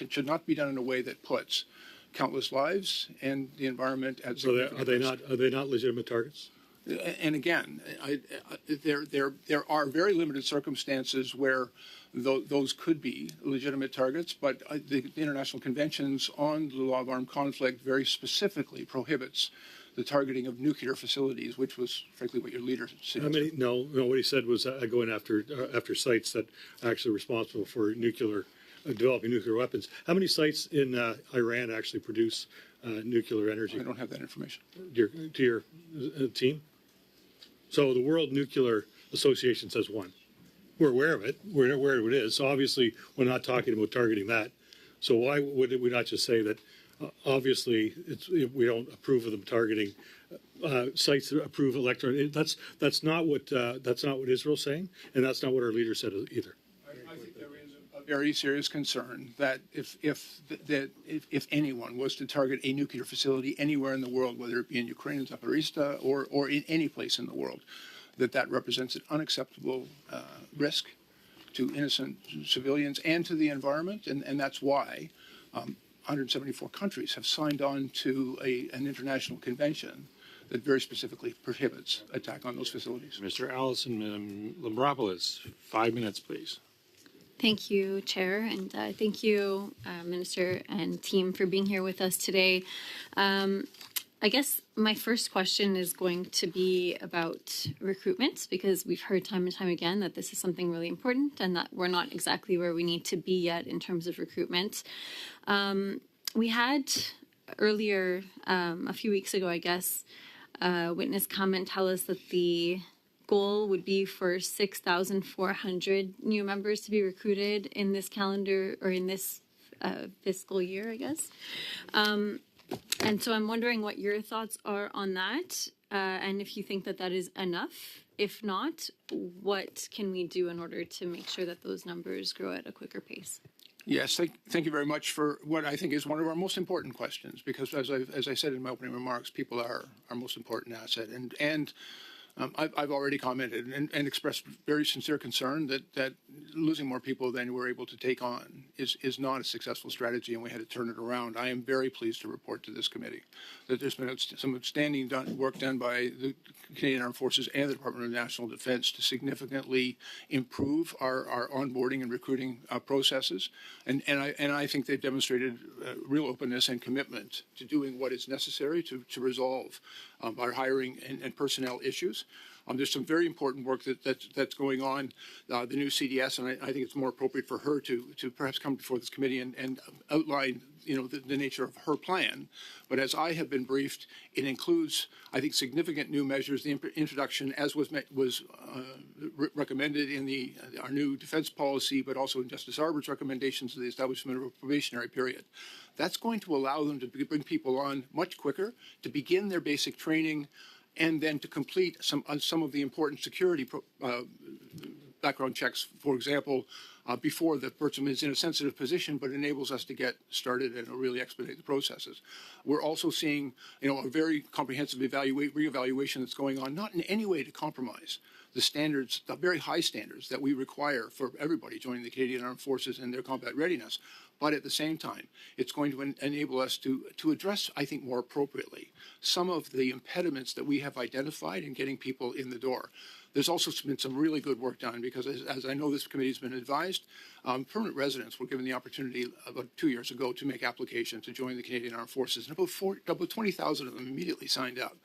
should not be done in a way that puts countless lives and the environment at significant risk. Are they not legitimate targets? And again, there are very limited circumstances where those could be legitimate targets, but the international conventions on the law of armed conflict very specifically prohibits the targeting of nuclear facilities, which was frankly what your leader said. No, what he said was going after sites that are actually responsible for developing nuclear weapons. How many sites in Iran actually produce nuclear energy? I don't have that information. To your team? So the World Nuclear Association says one. We're aware of it. We're aware of it is. So obviously, we're not talking about targeting that. So why would we not just say that? Obviously, we don't approve of them targeting sites that approve electron. That's not what Israel's saying, and that's not what our leader said either. I think there is a very serious concern that if anyone was to target a nuclear facility anywhere in the world, whether it be in Ukraine and Zaporizhzhia or in any place in the world, that represents an unacceptable risk to innocent civilians and to the environment, and that's why 174 countries have signed on to an international convention that very specifically prohibits attack on those facilities. Mr. Allison Lambropoulos, 5 minutes, please. Thank you, Chair, and thank you, Minister and team, for being here with us today. I guess my first question is going to be about recruitment, because we've heard time and time again that this is something really important and that we're not exactly where we need to be yet in terms of recruitment. We had earlier, a few weeks ago, I guess, witness come and tell us that the goal would be for 6,400 new members to be recruited in this calendar or in this fiscal year, I guess. And so I'm wondering what your thoughts are on that, and if you think that that is enough. If not, what can we do in order to make sure that those numbers grow at a quicker pace? Yes, thank you very much for what I think is one of our most important questions, because as I said in my opening remarks, people are our most important asset. And I've already commented and expressed very sincere concern that losing more people than we're able to take on is not a successful strategy, and we had to turn it around. I am very pleased to report to this committee that there's been some outstanding work done by the Canadian Armed Forces and the Department of National Defence to significantly improve our onboarding and recruiting processes, and I think they've demonstrated real openness and commitment to doing what is necessary to resolve our hiring and personnel issues. There's some very important work that's going on. The new CDS, and I think it's more appropriate for her to perhaps come before this committee and outline, the nature of her plan. But as I have been briefed, it includes, I think, significant new measures. The introduction, as was recommended in our new defense policy, but also in Justice Arbor's recommendations of the establishment of a probationary period. That's going to allow them to bring people on much quicker, to begin their basic training, and then to complete some of the important security background checks, for example, before the person is in a sensitive position, but enables us to get started and really expedite the processes. We're also seeing, a very comprehensive reevaluation that's going on, not in any way to compromise the standards, the very high standards that we require for everybody joining the Canadian Armed Forces and their combat readiness. But at the same time, it's going to enable us to address, I think, more appropriately some of the impediments that we have identified in getting people in the door. There's also been some really good work done because, as I know this committee has been advised, permanent residents were given the opportunity about 2 years ago to make applications to join the Canadian Armed Forces, and about 20,000 of them immediately signed up.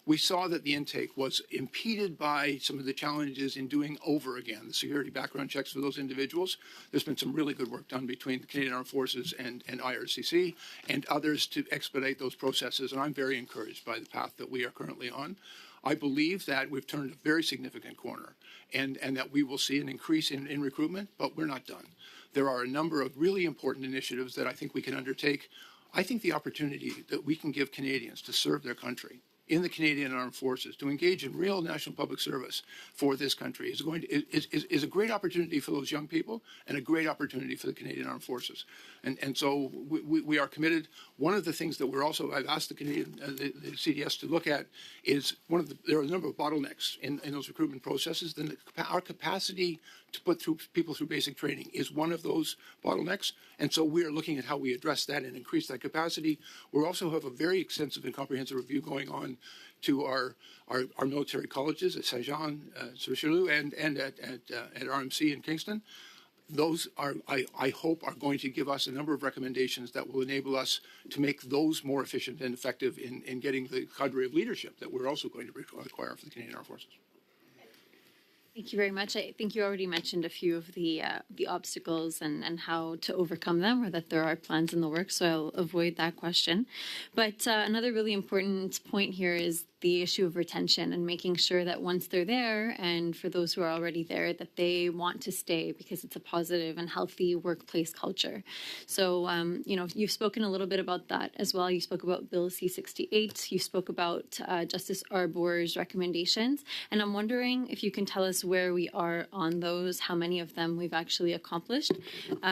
We saw that the intake was impeded by some of the challenges in doing over again the security background checks for those individuals. There's been some really good work done between the Canadian Armed Forces and IRCC and others to expedite those processes, and I'm very encouraged by the path that we are currently on. I believe that we've turned a very significant corner and that we will see an increase in recruitment, but we're not done. There are a number of really important initiatives that I think we can undertake. I think the opportunity that we can give Canadians to serve their country in the Canadian Armed Forces, to engage in real national public service for this country is a great opportunity for those young people and a great opportunity for the Canadian Armed Forces. And so we are committed. One of the things that I've asked the CDS to look at is there are a number of bottlenecks in those recruitment processes. Then our capacity to put people through basic training is one of those bottlenecks. And so we are looking at how we address that and increase that capacity. We also have a very extensive and comprehensive review going on to our military colleges at Saint-Jean, Richelieu, and at RMC in Kingston. Those are, I hope, are going to give us a number of recommendations that will enable us to make those more efficient and effective in getting the cadre of leadership that we're also going to require for the Canadian Armed Forces. Thank you very much. I think you already mentioned a few of the obstacles and how to overcome them, or that there are plans in the works, so I'll avoid that question. But another really important point here is the issue of retention and making sure that once they're there, and for those who are already there, that they want to stay because it's a positive and healthy workplace culture. So, you've spoken a little bit about that as well. You spoke about Bill C-68. You spoke about Justice Arbour's recommendations. And I'm wondering if you can tell us where we are on those, how many of them we've actually accomplished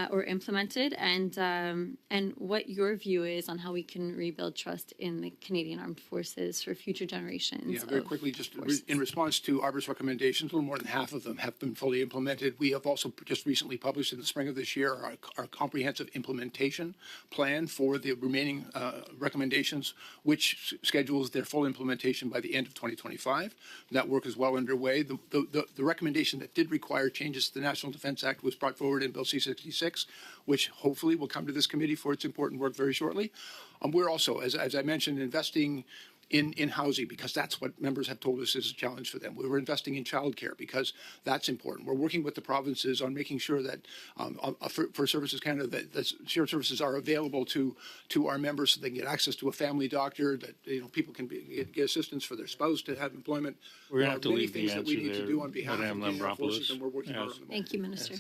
or implemented, and what your view is on how we can rebuild trust in the Canadian Armed Forces for future generations. Yeah, very quickly, just in response to Arbour's recommendations, a little more than half of them have been fully implemented. We have also just recently published in the spring of this year our comprehensive implementation plan for the remaining recommendations, which schedules their full implementation by the end of 2025. That work is well underway. The recommendation that did require changes to the National Defence Act was brought forward in Bill C-66, which hopefully will come to this committee for its important work very shortly. We're also, as I mentioned, investing in housing, because that's what members have told us is a challenge for them. We're investing in childcare because that's important. We're working with the provinces on making sure that for Services Canada, that shared services are available to our members so they can get access to a family doctor, that people can get assistance for their spouse to have employment. We're going to have to leave the things that we need to do on behalf of the Canadian Armed Forces, and we're working hard on them. Thank you, Minister.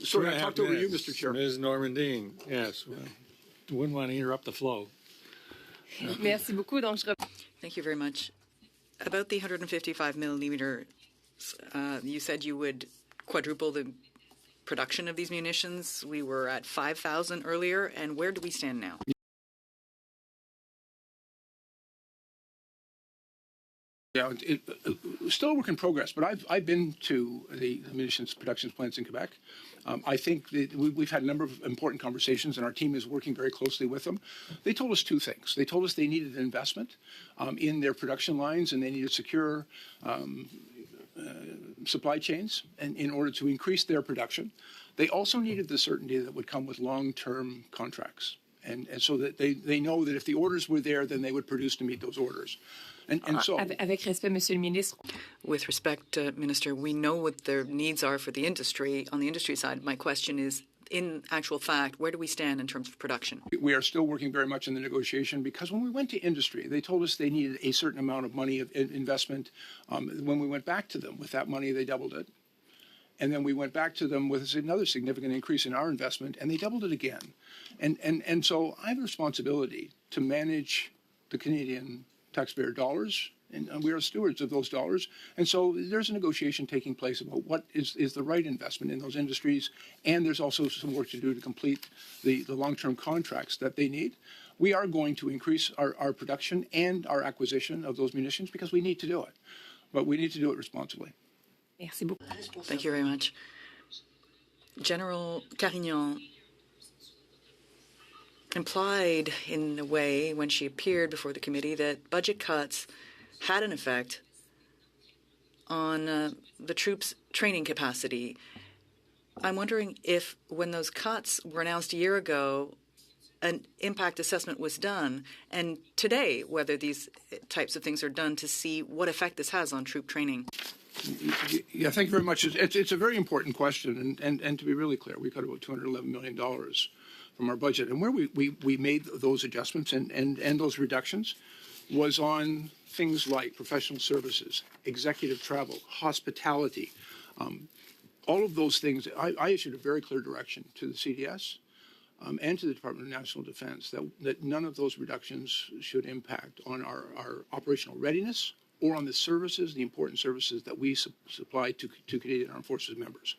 Sorry, I talked over you, Mr. Chair. Ms. Normandine, yes. Well, wouldn't want to interrupt the flow. Merci beaucoup. Donc, Thank you very much. About the 155 millimeter, you said you would quadruple the production of these munitions. We were at 5,000 earlier, and where do we stand now? Yeah, still a work in progress, but I've been to the munitions production plants in Quebec. I think that we've had a number of important conversations, and our team is working very closely with them. They told us two things. They told us they needed investment in their production lines, and they needed secure supply chains in order to increase their production. They also needed the certainty that would come with long-term contracts, and so that they know that if the orders were there, then they would produce to meet those orders. And so, avec respect, Monsieur le Ministre. With respect, Minister, we know what their needs are for the industry. On the industry side, my question is, in actual fact, where do we stand in terms of production? we are still working very much in the negotiation, because when we went to industry, they told us they needed a certain amount of money of investment. When we went back to them with that money, they doubled it. And then we went back to them with another significant increase in our investment, and they doubled it again. And so I have a responsibility to manage the Canadian taxpayer dollars, and we are stewards of those dollars. And so there's a negotiation taking place about what is the right investment in those industries, and there's also some work to do to complete the long-term contracts that they need. We are going to increase our production and our acquisition of those munitions because we need to do it, but we need to do it responsibly. Merci beaucoup. Thank you very much. General Carignan implied in a way when she appeared before the committee that budget cuts had an effect on the troops' training capacity. I'm wondering if, when those cuts were announced a year ago, an impact assessment was done, and today whether these types of things are done to see what effect this has on troop training. Yeah, thank you very much. It's a very important question, and to be really clear, we cut about $211 million from our budget. And where we made those adjustments and those reductions was on things like professional services, executive travel, hospitality, all of those things. I issued a very clear direction to the CDS and to the Department of National Defense that none of those reductions should impact on our operational readiness or on the services, the important services that we supply to Canadian Armed Forces members.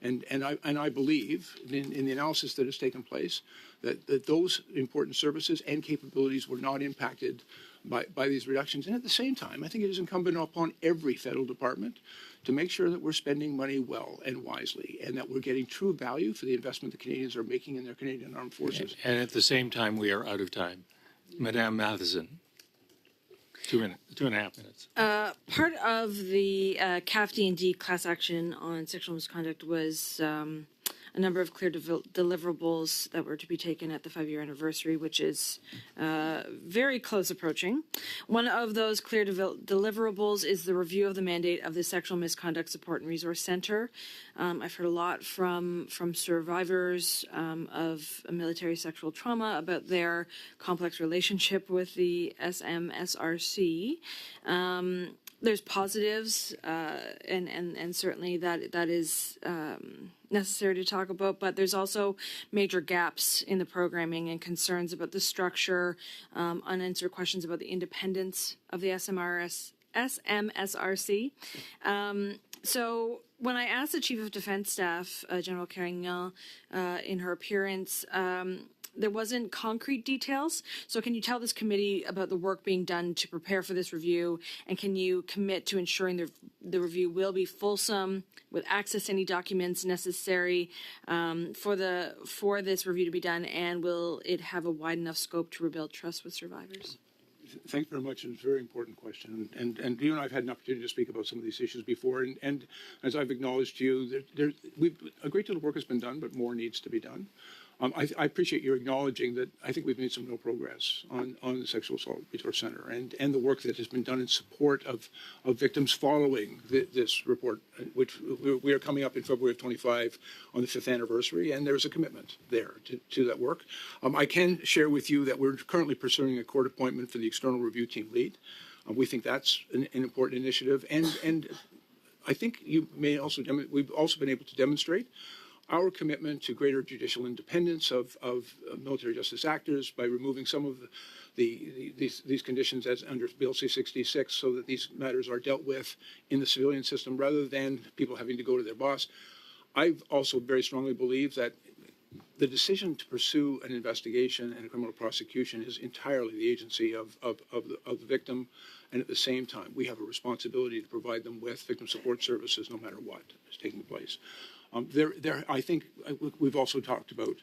And I believe in the analysis that has taken place that those important services and capabilities were not impacted by these reductions. And at the same time, I think it is incumbent upon every federal department to make sure that we're spending money well and wisely, and that we're getting true value for the investment the Canadians are making in their Canadian Armed Forces. And at the same time, we are out of time. Madame Matheson, 2.5 minutes. Part of the CAF-D&D class action on sexual misconduct was a number of clear deliverables that were to be taken at the 5-year anniversary, which is very close approaching. One of those clear deliverables is the review of the mandate of the Sexual Misconduct Support and Resource Center. I've heard a lot from survivors of military sexual trauma about their complex relationship with the SMSRC. There's positives, and certainly that is necessary to talk about, but there's also major gaps in the programming and concerns about the structure, unanswered questions about the independence of the SMSRC. So when I asked the Chief of Defense Staff, General Carignan, in her appearance, there wasn't concrete details. So can you tell this committee about the work being done to prepare for this review, and can you commit to ensuring the review will be fulsome with access to any documents necessary for this review to be done, and will it have a wide enough scope to rebuild trust with survivors? Thank you very much. It's a very important question. And you and I have had an opportunity to speak about some of these issues before. And as I've acknowledged to you, a great deal of work has been done, but more needs to be done. I appreciate your acknowledging that I think we've made some real progress on the Sexual Assault Resource Center and the work that has been done in support of victims following this report, which we are coming up in February of 25 on the 5th anniversary, and there's a commitment there to that work. I can share with you that we're currently pursuing a court appointment for the external review team lead. We think that's an important initiative, and I think we've also been able to demonstrate our commitment to greater judicial independence of military justice actors by removing some of these conditions as under Bill C-66, so that these matters are dealt with in the civilian system rather than people having to go to their boss. I also very strongly believe that the decision to pursue an investigation and a criminal prosecution is entirely the agency of the victim, and at the same time, we have a responsibility to provide them with victim support services no matter what is taking place. I think we've also talked about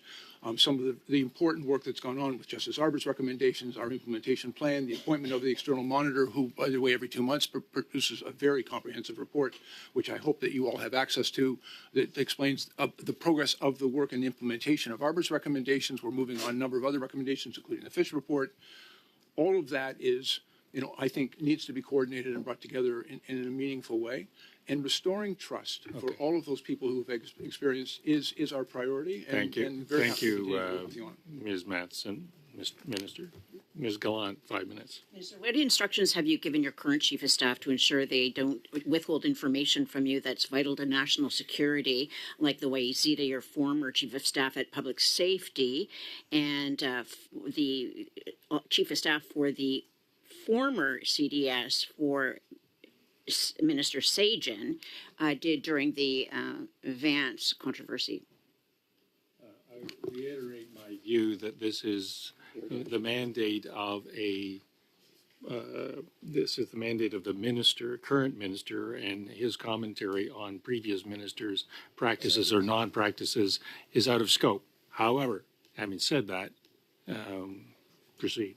some of the important work that's gone on with Justice Arbor's recommendations, our implementation plan, the appointment of the external monitor, who, by the way, every 2 months produces a very comprehensive report, which I hope that you all have access to, that explains the progress of the work and the implementation of Arbor's recommendations. We're moving on a number of other recommendations, including the Fish report. All of that is, I think needs to be coordinated and brought together in a meaningful way. And restoring trust for all of those people who have experienced is our priority. Thank you. And very Thank happy to you, continue to work with you on it. Ms. Matheson, Mr. Minister. Ms. Gallant, 5 minutes. Minister, what instructions have you given your current Chief of Staff to ensure they don't withhold information from you that's vital to national security, like the way Zita, your former Chief of Staff at Public Safety, and the Chief of Staff for the former CDS for Minister Sajan did during the Vance controversy? I reiterate my view that this is the mandate of the current minister, and his commentary on previous ministers' practices or non-practices is out of scope. However, having said that, proceed.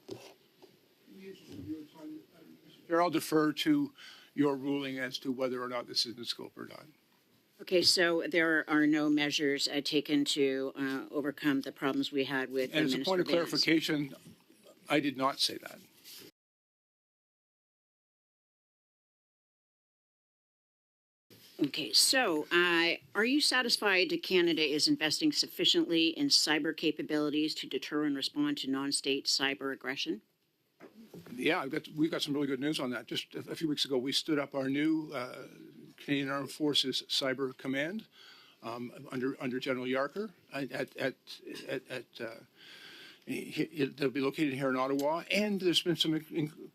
I'll defer to your ruling as to whether or not this is in scope or not. Okay, so there are no measures taken to overcome the problems we had with And as a Minister point of Vance. clarification, I did not say that. Okay, so are you satisfied that Canada is investing sufficiently in cyber capabilities to deter and respond to non-state cyber aggression? Yeah, we've got some really good news on that. Just a few weeks ago, we stood up our new Canadian Armed Forces Cyber Command under General Yarker They'll be located here in Ottawa, and there's been some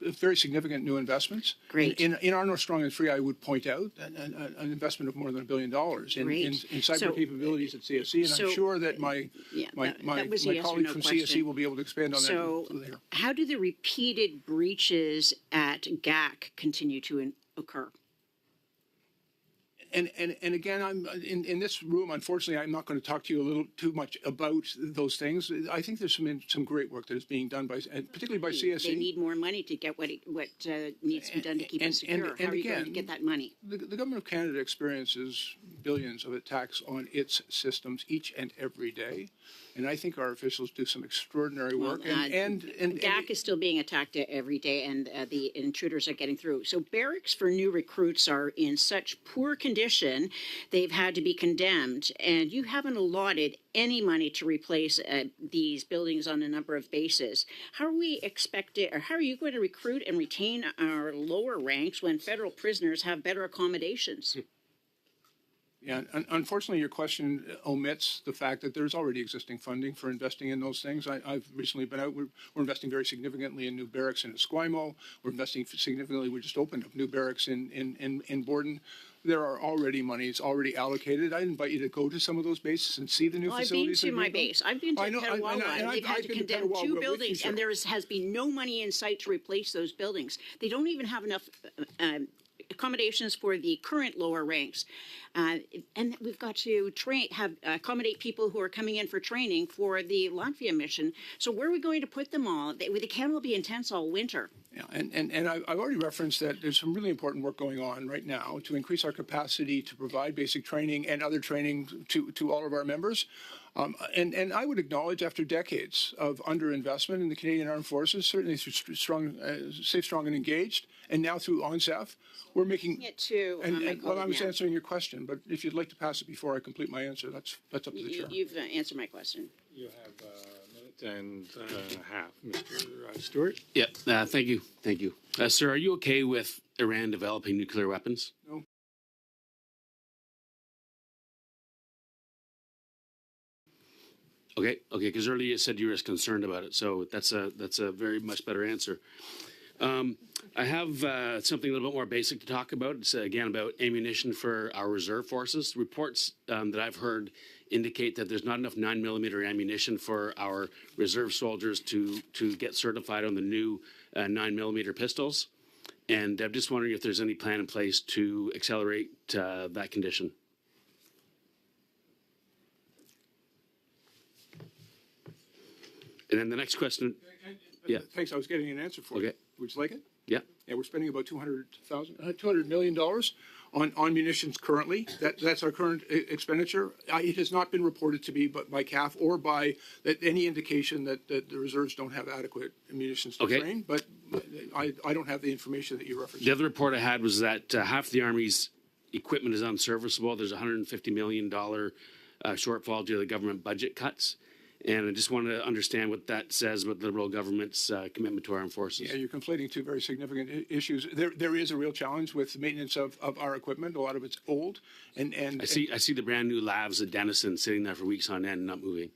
very significant new investments. Great. In our North Strong and Free, I would point out an investment of more than $1 billion in cyber So- capabilities at CSC, and so- I'm sure that my that was a yes or colleague no from question. CSC will be able to expand on So, that later. how do the repeated breaches at GAC continue to occur? And again, I'm in this room. Unfortunately, I'm not going to talk to you a little too much about those things. I think there's some great work that is being done particularly by CSC. They need more money to get what needs to be done to keep it secure. How are you going to get that money? The government of Canada experiences billions of attacks on its systems each and every day, and I think our officials do some extraordinary work. And GAC is still being attacked every day, and the intruders are getting through. So barracks for new recruits are in such poor condition, they've had to be condemned, and you haven't allotted any money to replace these buildings on a number of bases. How are we expected, or how are you going to recruit and retain our lower ranks when federal prisoners have better accommodations? Yeah, unfortunately, your question omits the fact that there's already existing funding for investing in those things. I've recently been out. We're investing very significantly in new barracks in Esquimalt. We're investing significantly. We just opened up new barracks in Borden. There are already monies already allocated. I invite you to go to some of those bases and see the new facilities. I've been to my base. I've been to Petawawa, and they've had to I've been to condemn Petawawa two with you, buildings, sir. and there has been no money in sight to replace those buildings. They don't even have enough accommodations for the current lower ranks. And we've got to accommodate people who are coming in for training for the Latvia mission. So where are we going to put them all? They can't all be intense all winter. Yeah, and I've already referenced that there's some really important work going on right now to increase our capacity to provide basic training and other training to all of our members. And I would acknowledge, after decades of underinvestment in the Canadian Armed Forces, certainly through Safe, Strong, and Engaged, and now through ONSAF, we're making Get to well, I was answering your question, but if you'd like to pass it before I complete my answer, that's up to the chair. You've answered my question. You have a minute and a half, Mr. Stewart. Yeah, thank you. Thank you. Sir, are you okay with Iran developing nuclear weapons? No. Okay, because earlier you said you were as concerned about it, so that's a very much better answer. I have something a little bit more basic to talk about. It's again about ammunition for our reserve forces. Reports that I've heard indicate that there's not enough 9mm ammunition for our reserve soldiers to get certified on the new 9mm pistols. And I'm just wondering if there's any plan in place to accelerate that condition. And then the next question. Yeah. Thanks. I was getting an answer for you. Would you like it? Yeah. Yeah, we're spending about $200 million on munitions currently. That's our current expenditure. It has not been reported to me by CAF or by any indication that the reserves don't have adequate munitions to train. But I don't have the information that you referenced. The other report I had was that half the Army's equipment is unserviceable. There's a $150 million shortfall due to the government budget cuts. And I just wanted to understand what that says about the Liberal government's commitment to armed forces. Yeah, you're conflating two very significant issues. There is a real challenge with maintenance of our equipment. A lot of it's old, and I see the brand new Lavs at Denison sitting there for weeks on end, not moving.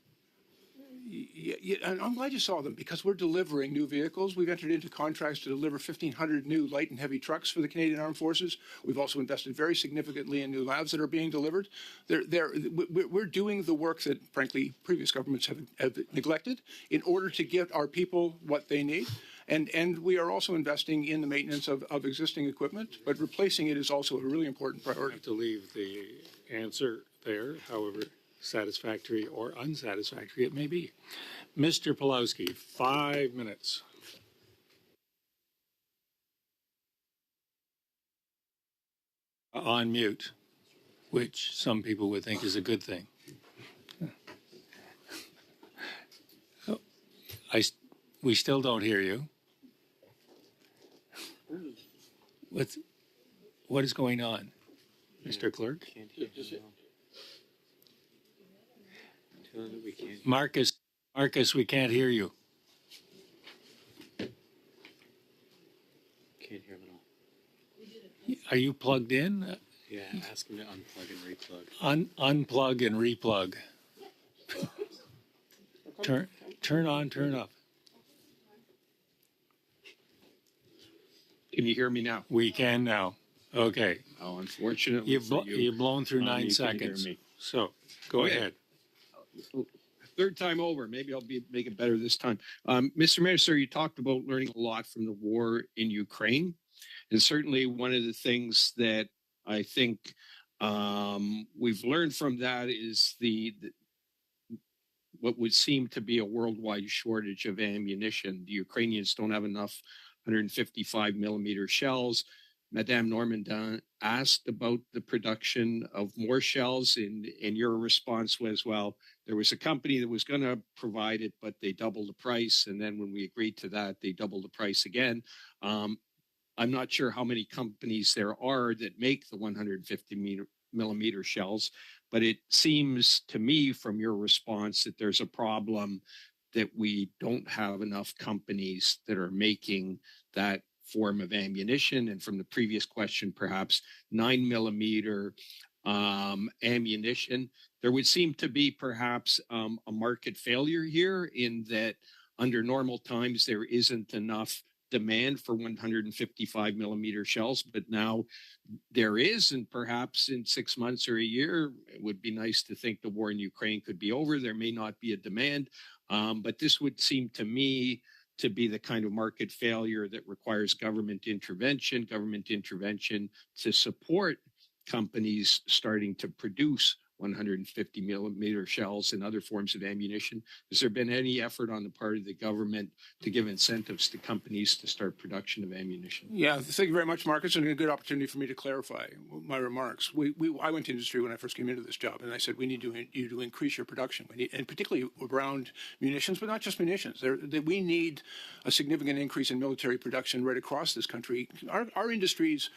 Yeah, and I'm glad you saw them because we're delivering new vehicles. We've entered into contracts to deliver 1,500 new light and heavy trucks for the Canadian Armed Forces. We've also invested very significantly in new labs that are being delivered. We're doing the work that, frankly, previous governments have neglected in order to get our people what they need. And we are also investing in the maintenance of existing equipment, but replacing it is also a really important priority. I have to leave the answer there, however satisfactory or unsatisfactory it may be. Mr. Pulowski, 5 minutes. On mute, which some people would think is a good thing. We still don't hear you. What is going on, Mr. Clerk? Can't hear him. We can't. Marcus, we can't hear you. Can't hear him at all. Are you plugged in? Yeah, ask him to unplug and replug. Unplug and replug. Turn on, turn off. Can you hear me now? We can now. Okay. Oh, unfortunately You've blown through 9 you can hear seconds. me. So go Okay. ahead. Third time over. Maybe I'll make it better this time. Mr. Minister, you talked about learning a lot from the war in Ukraine. And certainly one of the things that I think we've learned from that is what would seem to be a worldwide shortage of ammunition. The Ukrainians don't have enough 155 millimeter shells. Madame Normandin asked about the production of more shells, and your response was, well, there was a company that was going to provide it, but they doubled the price. And then when we agreed to that, they doubled the price again. I'm not sure how many companies there are that make the 150 millimeter shells, but it seems to me from your response that there's a problem that we don't have enough companies that are making that form of ammunition. And from the previous question, perhaps 9 millimeter ammunition, there would seem to be perhaps a market failure here in that under normal times, there isn't enough demand for 155 millimeter shells, but now there is, and perhaps in 6 months or a year, it would be nice to think the war in Ukraine could be over. There may not be a demand, but this would seem to me to be the kind of market failure that requires government intervention to support companies starting to produce 150 millimeter shells and other forms of ammunition. Has there been any effort on the part of the government to give incentives to companies to start production of ammunition? Yeah, thank you very much, Marcus, and a good opportunity for me to clarify my remarks. I went to industry when I first came into this job, and I said, we need you to increase your production, and particularly around munitions, but not just munitions. We need a significant increase in military production right across this country. Our industries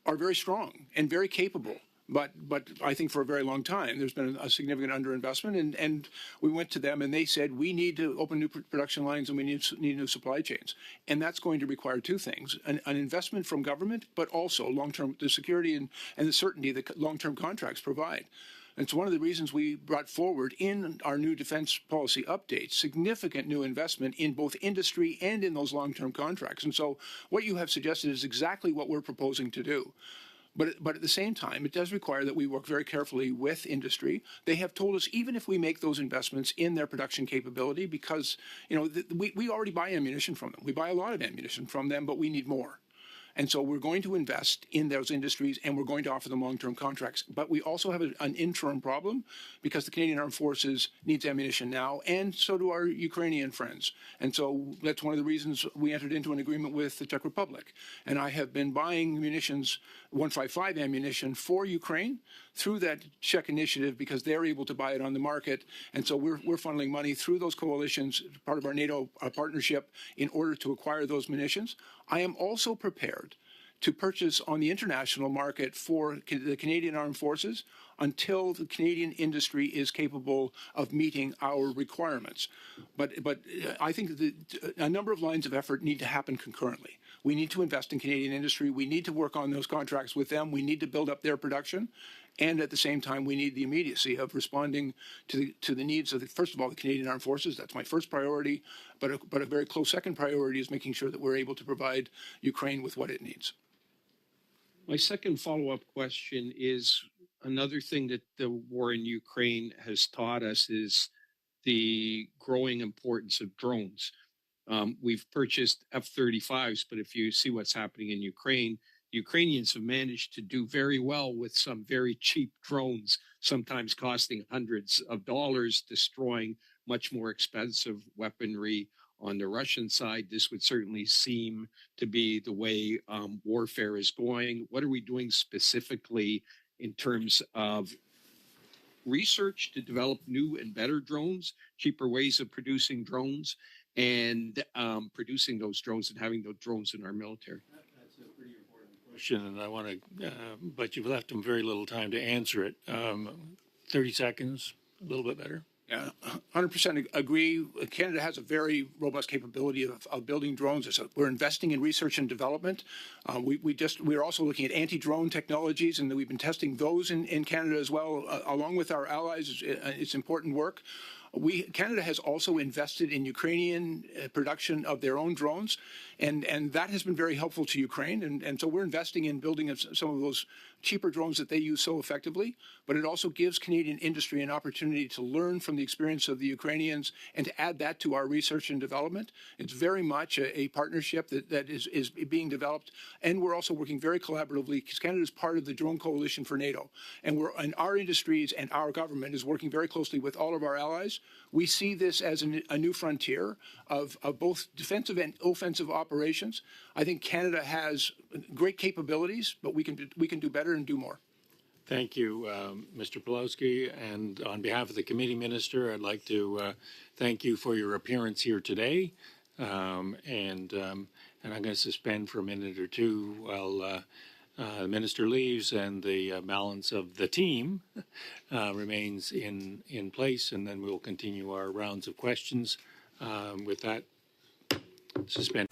are very strong and very capable. But I think for a very long time, there's been a significant underinvestment, and we went to them and they said, we need to open new production lines and we need new supply chains. And that's going to require two things, an investment from government, but also long-term, the security and the certainty that long-term contracts provide. And it's one of the reasons we brought forward in our new defense policy update, significant new investment in both industry and in those long-term contracts. And so what you have suggested is exactly what we're proposing to do. But at the same time, it does require that we work very carefully with industry. They have told us even if we make those investments in their production capability, because we already buy ammunition from them. We buy a lot of ammunition from them, but we need more. And so we're going to invest in those industries and we're going to offer them long-term contracts. But we also have an interim problem because the Canadian Armed Forces needs ammunition now, and so do our Ukrainian friends. And so that's one of the reasons we entered into an agreement with the Czech Republic. And I have been buying munitions, 155 ammunition for Ukraine through that Czech initiative because they're able to buy it on the market. And so we're funneling money through those coalitions, part of our NATO partnership, in order to acquire those munitions. I am also prepared to purchase on the international market for the Canadian Armed Forces until the Canadian industry is capable of meeting our requirements. But I think that a number of lines of effort need to happen concurrently. We need to invest in Canadian industry. We need to work on those contracts with them. We need to build up their production. And at the same time, we need the immediacy of responding to the needs of, first of all, the Canadian Armed Forces. That's my first priority. But a very close second priority is making sure that we're able to provide Ukraine with what it needs. My second follow-up question is another thing that the war in Ukraine has taught us is the growing importance of drones. We've purchased F-35s, but if you see what's happening in Ukraine, Ukrainians have managed to do very well with some very cheap drones, sometimes costing hundreds of dollars, destroying much more expensive weaponry on the Russian side. This would certainly seem to be the way warfare is going. What are we doing specifically in terms of research to develop new and better drones, cheaper ways of producing drones, and producing those drones and having those drones in our military? That's a pretty important question, and I want to, but you've left them very little time to answer it. 30 seconds, a little bit better. Yeah, 100% agree. Canada has a very robust capability of building drones. We're investing in research and development. We're also looking at anti-drone technologies, and we've been testing those in Canada as well, along with our allies. It's important work. Canada has also invested in Ukrainian production of their own drones, and that has been very helpful to Ukraine. And so we're investing in building some of those cheaper drones that they use so effectively. But it also gives Canadian industry an opportunity to learn from the experience of the Ukrainians and to add that to our research and development. It's very much a partnership that is being developed, and we're also working very collaboratively because Canada is part of the Drone Coalition for NATO, and our industries and our government is working very closely with all of our allies. We see this as a new frontier of both defensive and offensive operations. I think Canada has great capabilities, but we can do better and do more. Thank you, Mr. Pawlowski. And on behalf of the committee minister, I'd like to thank you for your appearance here today. And I'm going to suspend for a minute or two while the minister leaves and the balance of the team remains in place, and then we'll continue our rounds of questions. With that, suspend.